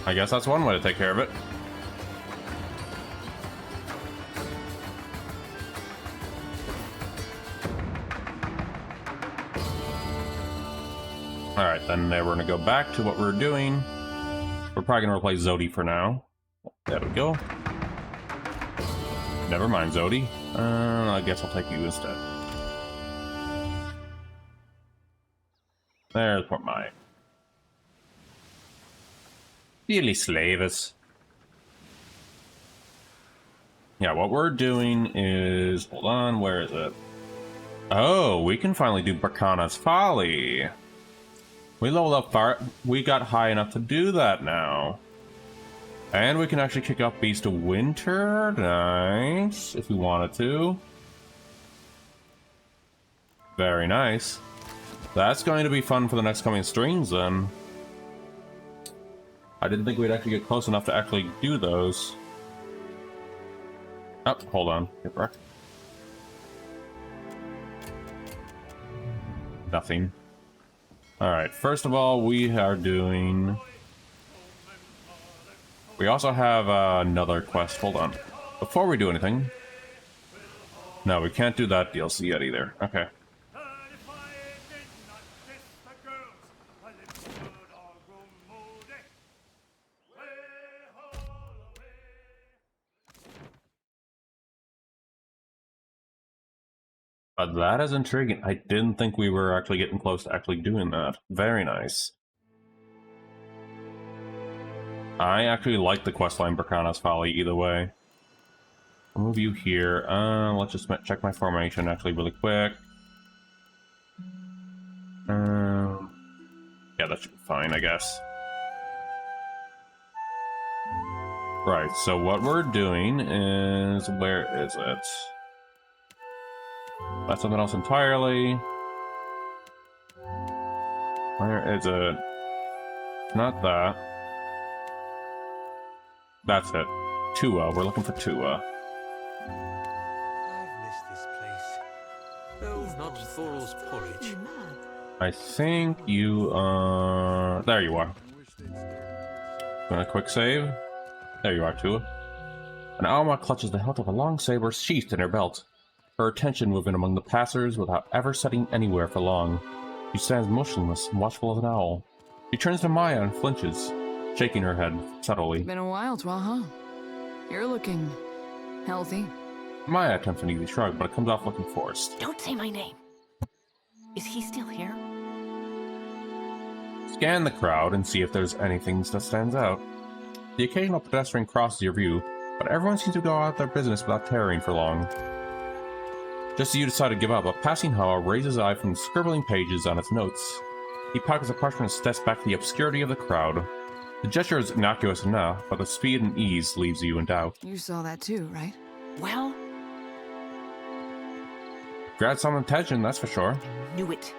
I guess that's one way to take care of it. Alright, then we're gonna go back to what we were doing. We're probably gonna replace Zodi for now. There we go. Never mind, Zodi. I guess I'll take you instead. There's poor Maya. Really slaves. Yeah, what we're doing is... Hold on, where is it? Oh, we can finally do Bracana's Folly. We leveled up far. We got high enough to do that now. And we can actually kick off Beast of Winter. Nice. If we wanted to. Very nice. That's going to be fun for the next coming streams then. I didn't think we'd actually get close enough to actually do those. Oh, hold on. Get back. Nothing. Alright, first of all, we are doing... We also have another quest. Hold on. Before we do anything... No, we can't do that DLC yet either. Okay. But that is intriguing. I didn't think we were actually getting close to actually doing that. Very nice. I actually like the questline Bracana's Folly either way. I'll move you here. Let's just check my formation actually really quick. Yeah, that should be fine, I guess. Right, so what we're doing is... Where is it? That's something else entirely. Where is it? Not that. That's it. Tua. We're looking for Tua. I've missed this place. Oh, not Thorol's porridge. I think you are... There you are. Want a quick save? There you are, Tua. An Alma clutches the hilt of a long saber sheathed in her belt. Her attention moving among the passers without ever setting anywhere for long. She stands motionless and watchful as an owl. She turns to Maya and flinches, shaking her head subtly. Been a while, Twa, huh? You're looking healthy. Maya attempts an easy shrug, but it comes off looking forced. Don't say my name. Is he still here? Scan the crowd and see if there's anything that stands out. The occasional pedestrian crosses your view, but everyone seems to go about their business without tarrying for long. Just as you decide to give up, a passing Hawa raises his eye from the scribbling pages on its notes. He pockets a parchment and steps back to the obscurity of the crowd. The gesture is innocuous enough, but the speed and ease leaves you in doubt. You saw that too, right? Well... Grab some attention, that's for sure. Knew it.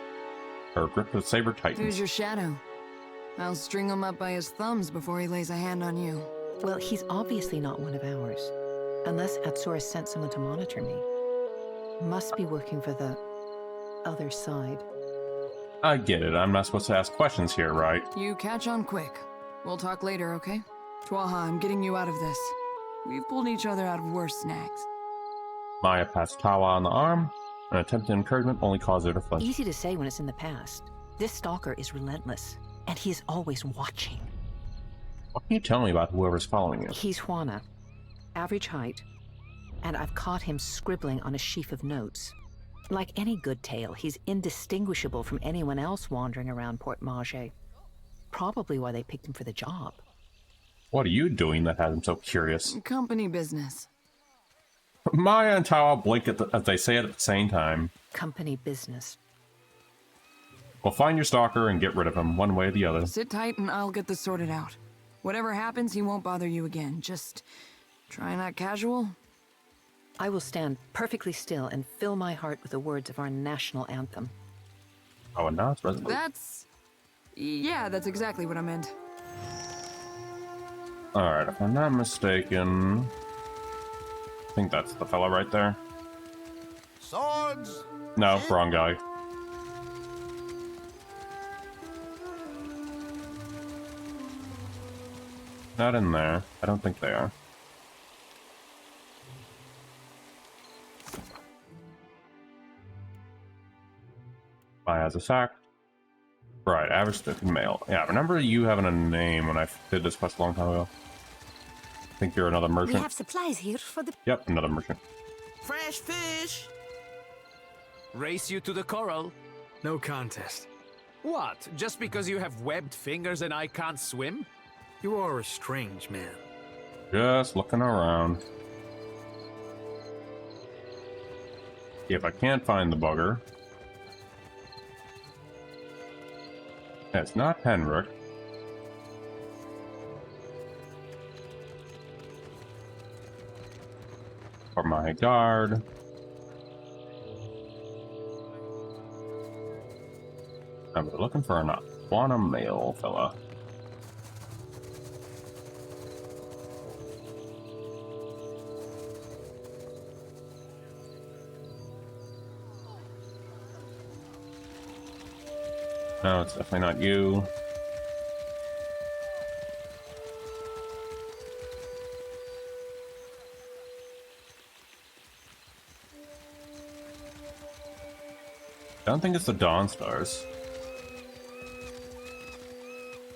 Her grip of the saber tightens. Who's your shadow? I'll string him up by his thumbs before he lays a hand on you. Well, he's obviously not one of ours. Unless Atsura sent someone to monitor me. Must be working for the other side. I get it. I'm not supposed to ask questions here, right? You catch on quick. We'll talk later, okay? Twaha, I'm getting you out of this. We've pulled each other out of worse snags. Maya pats Tawa on the arm. An attempt at encouragement only causes her to flinch. Easy to say when it's in the past. This stalker is relentless, and he is always watching. What can you tell me about whoever's following you? He's Juana. Average height. And I've caught him scribbling on a sheaf of notes. Like any good tale, he's indistinguishable from anyone else wandering around Port Maje. Probably why they picked him for the job. What are you doing that has him so curious? Company business. Maya and Tawa blink as they say it at the same time. Company business. We'll find your stalker and get rid of him, one way or the other. Sit tight and I'll get this sorted out. Whatever happens, he won't bother you again. Just try not casual. I will stand perfectly still and fill my heart with the words of our national anthem. Oh, and now it's resolute. Yeah, that's exactly what I meant. Alright, if I'm not mistaken... I think that's the fella right there. Swords! No, wrong guy. Not in there. I don't think they are. Buy as a sack. Right, average stick male. Yeah, remember you having a name when I did this quest a long time ago. I think you're another merchant. We have supplies here for the... Yep, another merchant. Fresh fish! Race you to the coral? No contest. What? Just because you have webbed fingers and I can't swim? You are a strange man. Just looking around. If I can't find the bugger. It's not Henrik. For my guard. I'm looking for an iguana male fella. No, it's definitely not you. I don't think it's the Dawn Stars.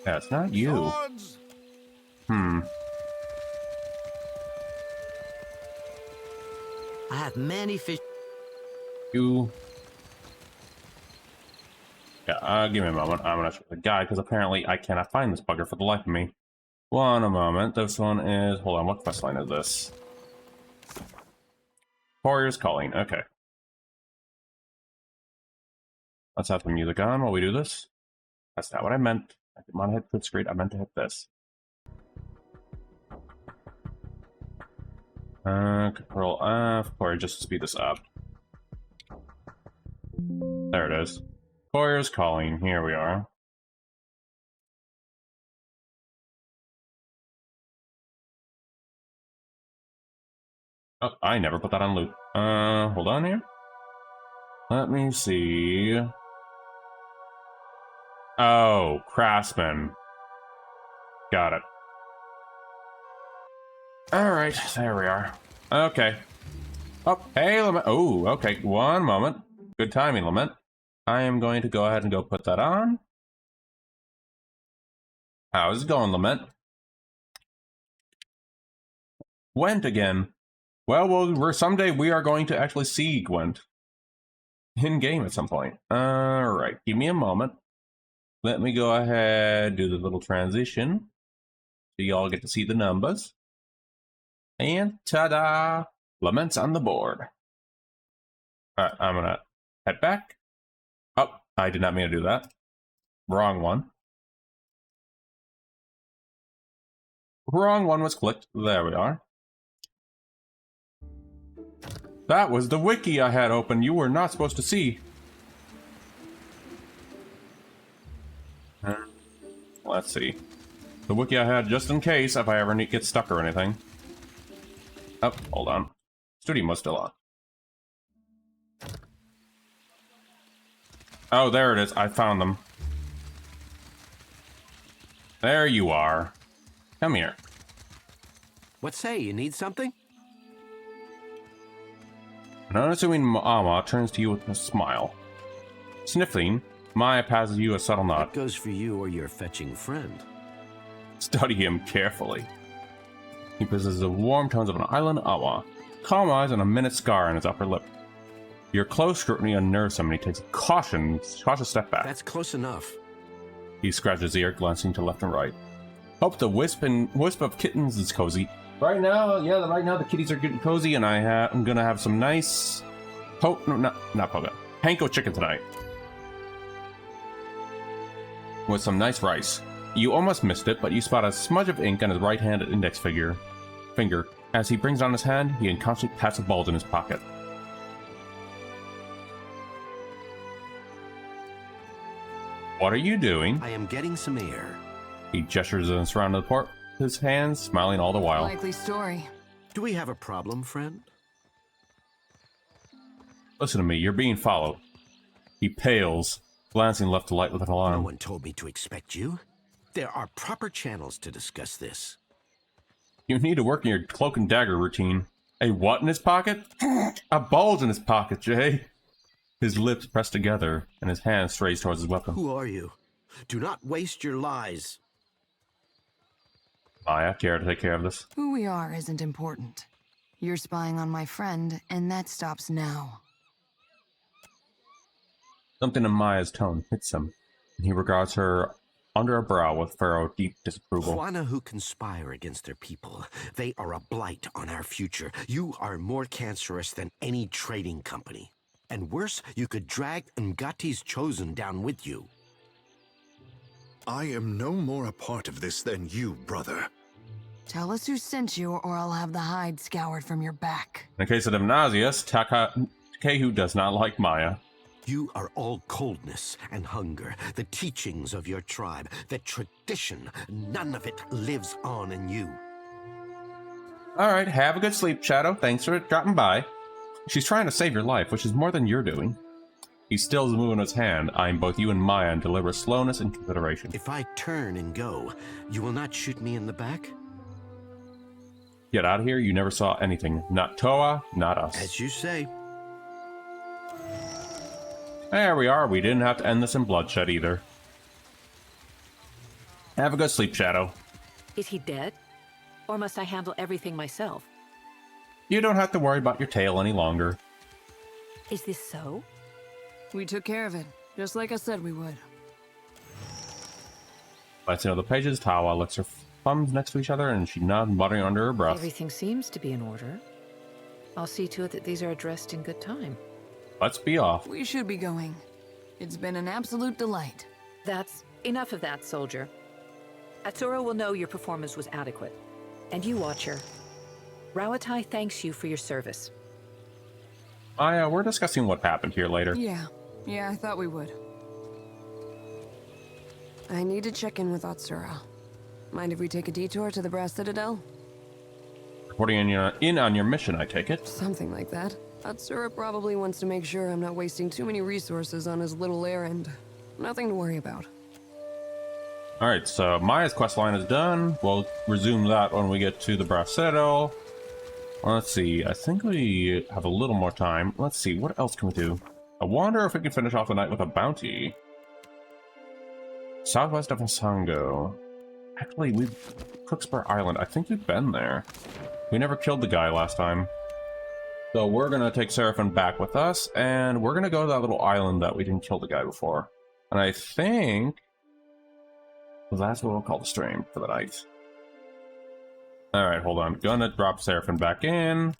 Yeah, it's not you. Swords! I have many fish. You. Yeah, give me a moment. I'm gonna check the guide because apparently I cannot find this bugger for the life of me. One moment. This one is. Hold on. What quest line is this? Warrior's Calling. Okay. Let's have the music on while we do this. That's not what I meant. I didn't want to hit the screen. I meant to hit this. Control F. Or just to speed this up. There it is. Warrior's Calling. Here we are. Oh, I never put that on loop. Hold on here. Let me see. Oh, Craftsman. Got it. Alright, there we are. Okay. Oh, hey, Lament. Oh, okay. One moment. Good timing, Lament. I am going to go ahead and go put that on. How's it going, Lament? Gwent again. Well, someday we are going to actually see Gwent. In-game at some point. Alright, give me a moment. Let me go ahead, do the little transition. So y'all get to see the numbers. And ta-da! Lament's on the board. Alright, I'm gonna head back. Oh, I did not mean to do that. Wrong one. Wrong one was clicked. There we are. That was the wiki I had open. You were not supposed to see. Let's see. The wiki I had just in case if I ever get stuck or anything. Oh, hold on. Studio mode's still on. Oh, there it is. I found them. There you are. Come here. What say? You need something? An unassuming Mama turns to you with a smile. Sniffling, Maya passes you a subtle nod. That goes for you or your fetching friend. Study him carefully. He possesses the warm tones of an island Awa, calm eyes and a minute scar on his upper lip. Your close scrutiny unnerves him and he takes a cautious step back. That's close enough. He scratches his ear, glancing to left and right. Hope the wisp of kittens is cozy. Right now the kitties are getting cozy, and I'm gonna have some nice not panko chicken tonight. With some nice rice. You almost missed it, but you spot a smudge of ink on his right-handed index finger. As he brings down his hand, he unconsciously pats a bulge in his pocket. What are you doing? I am getting some air. He gestures and surrounded the port, his hands smiling all the while. Likely story. Do we have a problem, friend? Listen to me, you're being followed. He pales, glancing left to right with an alarm. No one told me to expect you. There are proper channels to discuss this. You need to work in your cloak and dagger routine. A what in his pocket? A bulge in his pocket, Jay. His lips press together, and his hand strays towards his weapon. Who are you? Do not waste your lies. Maya, care to take care of this? Who we are isn't important. You're spying on my friend, and that stops now. Something in Maya's tone hits him, and he regards her under a brow with furrowed deep disapproval. Juana who conspire against their people. They are a blight on our future. You are more cancerous than any trading company. And worse, you could drag Ngati's Chosen down with you. I am no more a part of this than you, brother. Tell us who sent you, or I'll have the hide scoured from your back. In case of Demnasius, Takehu does not like Maya. You are all coldness and hunger, the teachings of your tribe, the tradition. None of it lives on in you. Alright, have a good sleep, Shadow. Thanks for dropping by. She's trying to save your life, which is more than you're doing. He stills the move in his hand, eyeing both you and Maya in deliberate slowness and consideration. If I turn and go, you will not shoot me in the back? Get out of here, you never saw anything. Not Toa, not us. As you say. There we are, we didn't have to end this in bloodshed either. Have a good sleep, Shadow. Is he dead? Or must I handle everything myself? You don't have to worry about your tail any longer. Is this so? We took care of it, just like I said we would. Let's the pages. Tawa licks her thumbs next to each other and she nods, muttering under her breath. Everything seems to be in order. I'll see to it that these are addressed in good time. Let's be off. We should be going. It's been an absolute delight. That's enough of that, soldier. Atsura will know your performance was adequate. And you, Watcher. Rawatai thanks you for your service. We're discussing what happened here later. Yeah, I thought we would. I need to check in with Atsura. Mind if we take a detour to the Brass Citadel? Reporting in on your mission, I take it. Something like that. Atsura probably wants to make sure I'm not wasting too many resources on his little errand. Nothing to worry about. Alright, so Maya's questline is done. We'll resume that when we get to the Brass Citadel. Let's see, I think we have a little more time. Let's see, what else can we do? I wonder if we can finish off the night with a bounty. Southwest of Hasango. Actually, Cookspur Island, I think we've been there. We never killed the guy last time. So we're gonna take Seraphim back with us, and we're gonna go to that little island that we didn't kill the guy before. And I think that's what we'll call the stream for the night. Alright, hold on. Gonna drop Seraphim back in.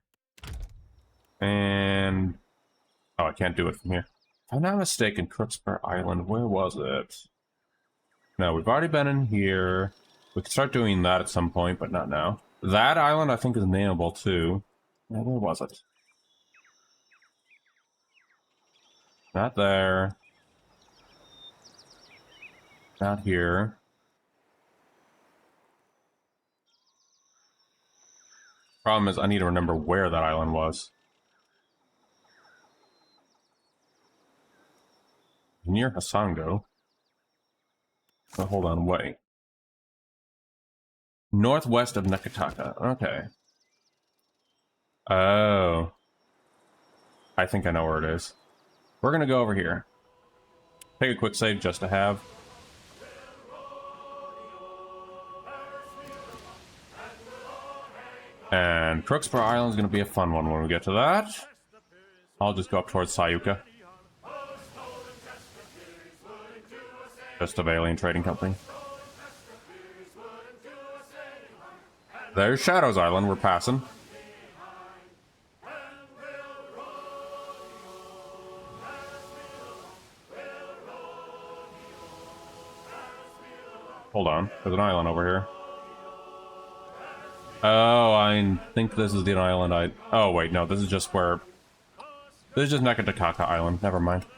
And... oh, I can't do it from here. If I'm not mistaken, Cookspur Island, where was it? No, we've already been in here. We could start doing that at some point, but not now. That island, I think, is nameable, too. Yeah, where was it? Not there. Not here. Problem is, I need to remember where that island was. Near Hasango. Oh, hold on, wait. Northwest of Nekataka. Okay. Oh. I think I know where it is. We're gonna go over here. Take a quick save just to have. And Crooksboro Island is going to be a fun one when we get to that. I'll just go up towards Sayuka. Just a alien trading company. There's Shadows Island, we're passing. Hold on, there's an island over here. Oh, I think this is the island oh, wait, no, this is just where... this is just Nakatakaka Island, never mind. So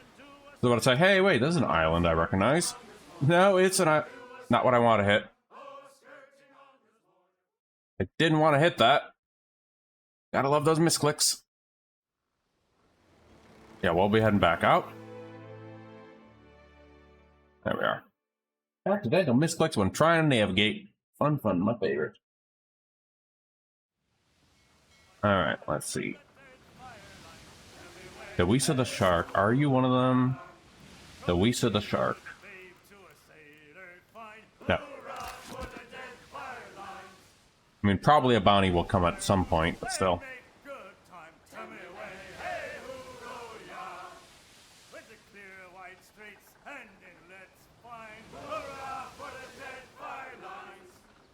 I'm about to say, hey, wait, this is an island I recognize. No, it's not what I want to hit. I didn't want to hit that. Gotta love those misclicks. Yeah, we'll be heading back out. There we are. Accidental misclicks when trying to navigate. Fun, my favorite. Alright, let's see. Dewisa the Shark. Are you one of them? Dewisa the Shark. No. I mean, probably a bounty will come at some point, but still.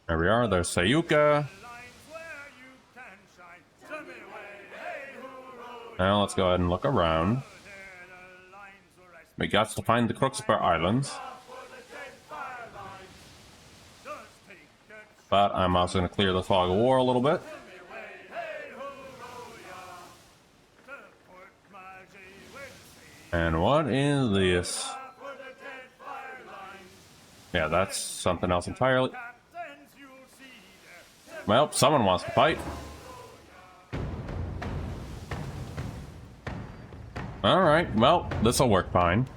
There we are, there's Sayuka. Now let's go ahead and look around. We got to find the Crookspear Islands. But I'm also going to clear the Fog of War a little bit. And what is this? Yeah, that's something else entirely. Well, someone wants to fight. Alright, well, this'll work fine.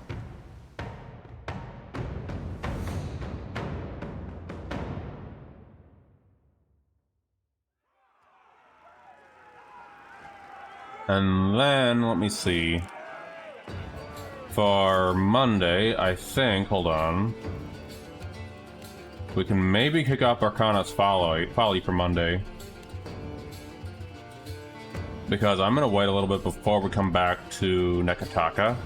And then, let me see. For Monday, I think, hold on. We can maybe kick off Arcana's Folly for Monday. Because I'm gonna wait a little bit before we come back to Nekataka.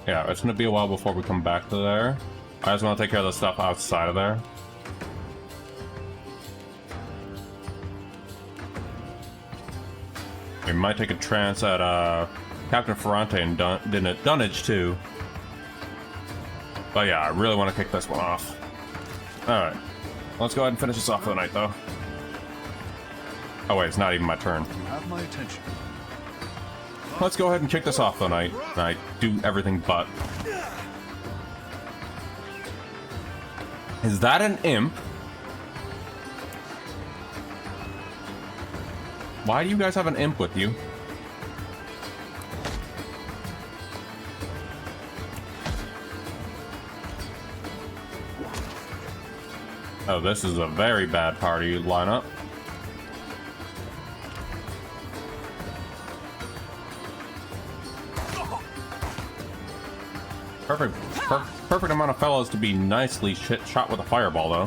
Yeah, it's gonna be a while before we come back to there. I just want to take care of the stuff outside of there. We might take a trance at Captain Ferrante and Dunnage too. But yeah, I really want to kick this one off. Alright. Let's go ahead and finish this off for the night though. Oh wait, it's not even my turn. You have my attention. Let's go ahead and kick this off for the night. I do everything but. Is that an imp? Why do you guys have an imp with you? Oh, this is a very bad party lineup. Perfect amount of fellows to be nicely shot with a fireball, though.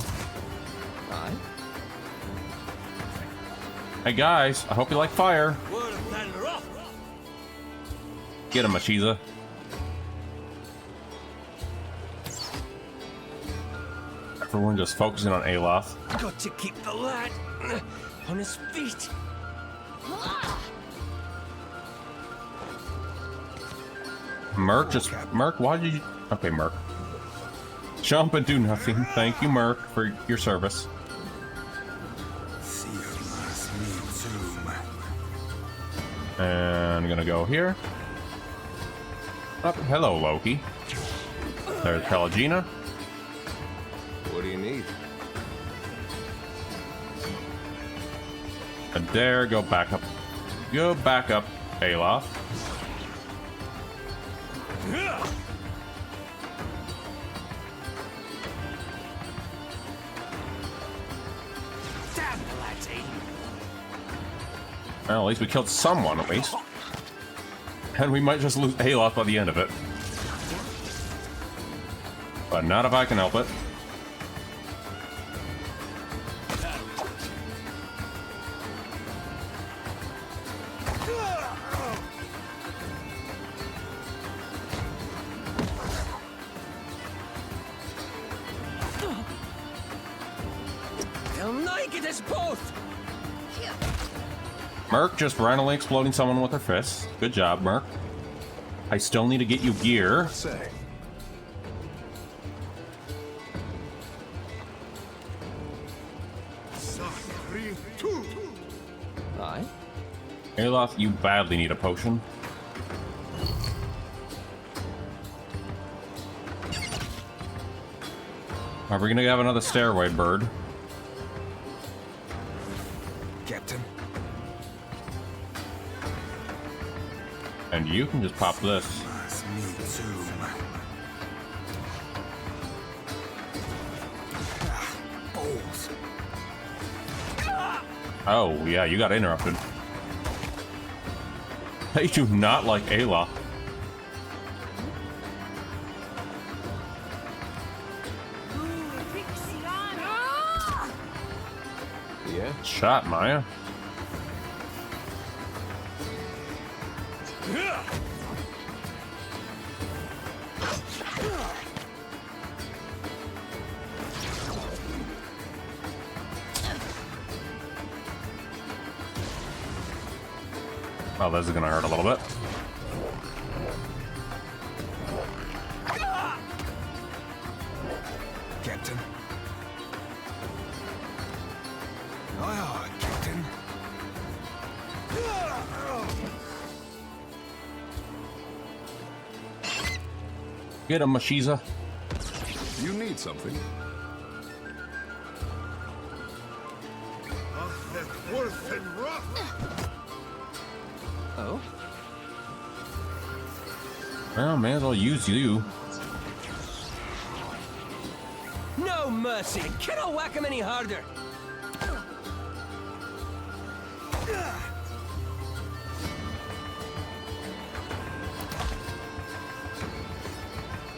Hey guys, I hope you like fire. Get him, Mashiza. Everyone just focusing on Aloth. Got to keep the lad on his feet. Merc, why did you... Okay, Merc. Jump and do nothing. Thank you, Merc, for your service. And I'm gonna go here. Oh, hello, Loki. There's Pelagina. What do you need? And there, go back up. Go back up, Aloth. Well, at least we killed someone, at least. And we might just lose Aloth by the end of it. But not if I can help it. Merc just randomly exploding someone with her fists. Good job, Merc. I still need to get you gear. Aye. Aloth, you badly need a potion. Are we gonna have another stairway bird? Captain. And you can just pop this. That's me too. Balls. Oh, yeah, you got interrupted. They do not like Ayla. Yeah? Shot, Maya. Oh, this is gonna hurt a little bit. Captain. Aye, aye, Captain. Get him, Mashiza. You need something. Worth and rough. Oh? Well, may as well use you. No mercy! Cannot whack him any harder!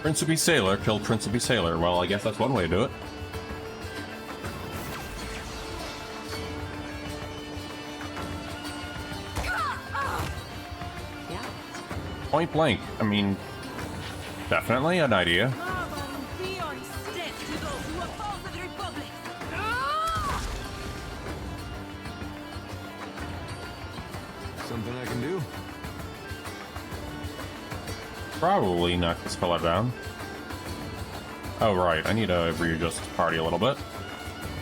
Principe Sailor killed Principe Sailor. Well, I guess that's one way to do it. Point blank. I mean, definitely an idea. Something I can do? Probably knock this fella down. Oh, right. I need to readjust the party a little bit.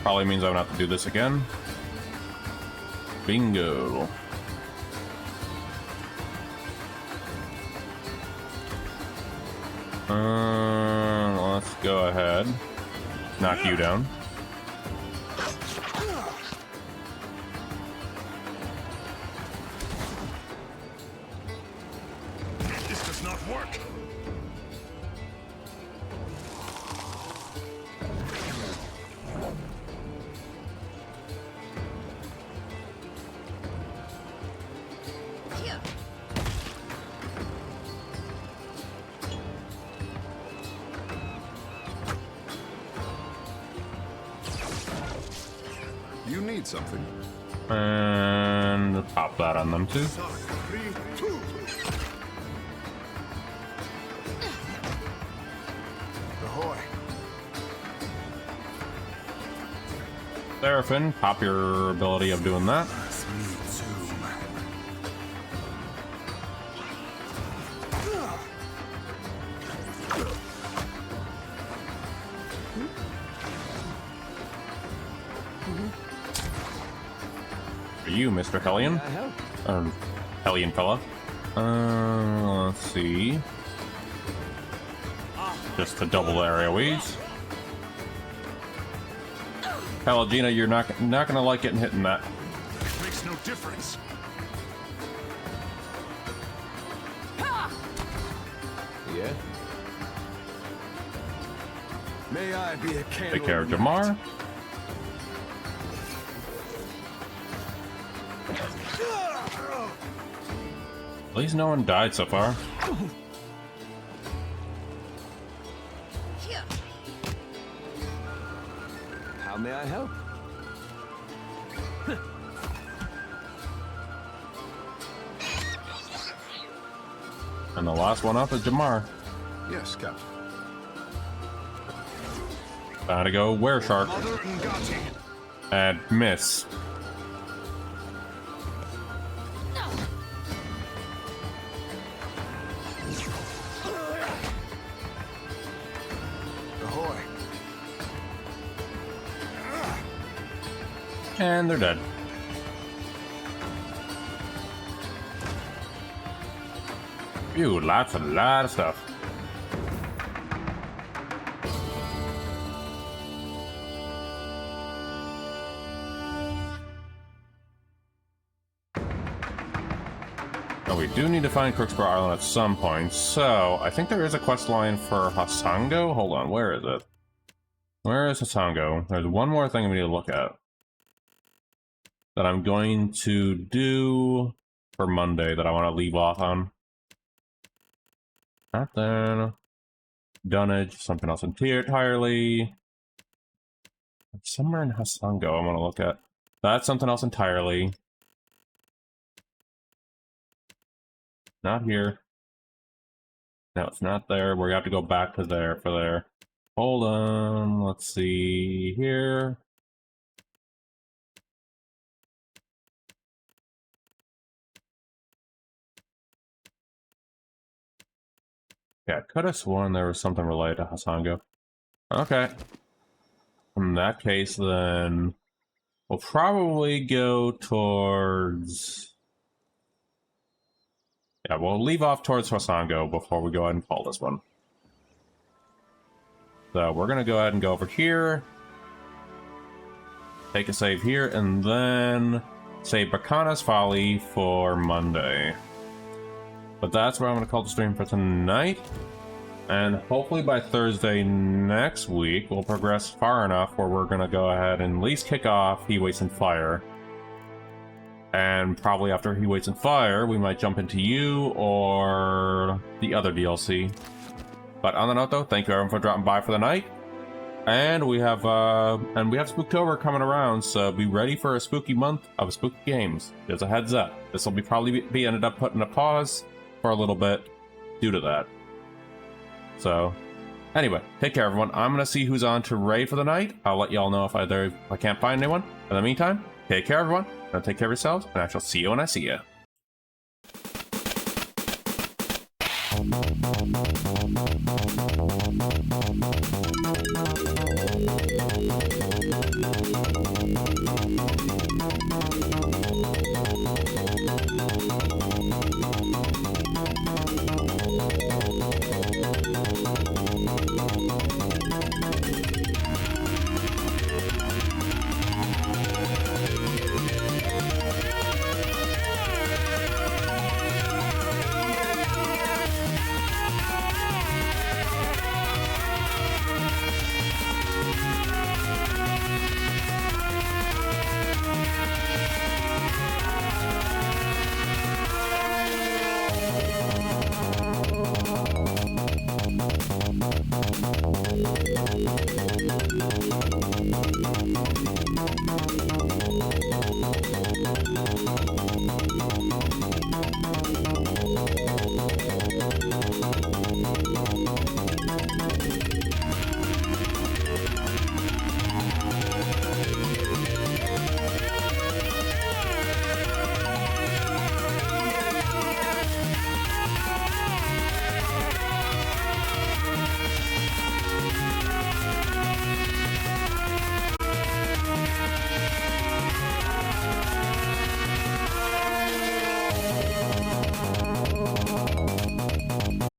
Probably means I'm gonna have to do this again. Bingo. Let's go ahead. Knock you down. This does not work. You need something. And pop that on them too. Ahoy. Seraphin, pop your ability of doing that. That's me too. For you, Mr. Hellion. Hellion fella. Let's see. Just to double the area weeds. Palagina, you're not gonna like getting hit in that. Makes no difference. Yeah? May I be a candle? Take care of Jamar. At least no one died so far. How may I help? And the last one up is Jamar. Yes, Captain. Gotta go were shark. Mother Ngati. And miss. Ahoy. And they're dead. Phew, a lot of stuff. But we do need to find Crooksboro Island at some point, so I think there is a quest line for Hasango. Hold on, where is it? Where is Hasango? There's one more thing we need to look at that I'm going to do for Monday that I want to leave off on. Not then. Dunnage, something else entirely. Somewhere in Hasango I want to look at. That's something else entirely. Not here. No, it's not there. We have to go back to there for there. Hold on. Let's see here. Yeah, I could have sworn there was something related to Hasango. Okay. In that case, then we'll probably go towards... Yeah, we'll leave off towards Hasango before we go ahead and call this one. So we're going to go ahead and go over here. Take a save here, and then save Bacana's Folly for Monday. But that's where I'm going to call the stream for tonight. And hopefully by Thursday next week, we'll progress far enough where we're going to go ahead and at least kick off He Waits in Fire. And probably after He Waits in Fire, we might jump into you or the other DLC. But on the note though, thank you everyone for dropping by for the night. And we have Spooktober coming around, so be ready for a spooky month of spooky games. Just a heads up. This will probably be ended up putting a pause for a little bit due to that. So anyway, take care everyone. I'm gonna see who's on to raid for the night. I'll let y'all know if I can't find anyone. In the meantime, take care everyone. Take care of yourselves, and I shall see you when I see you.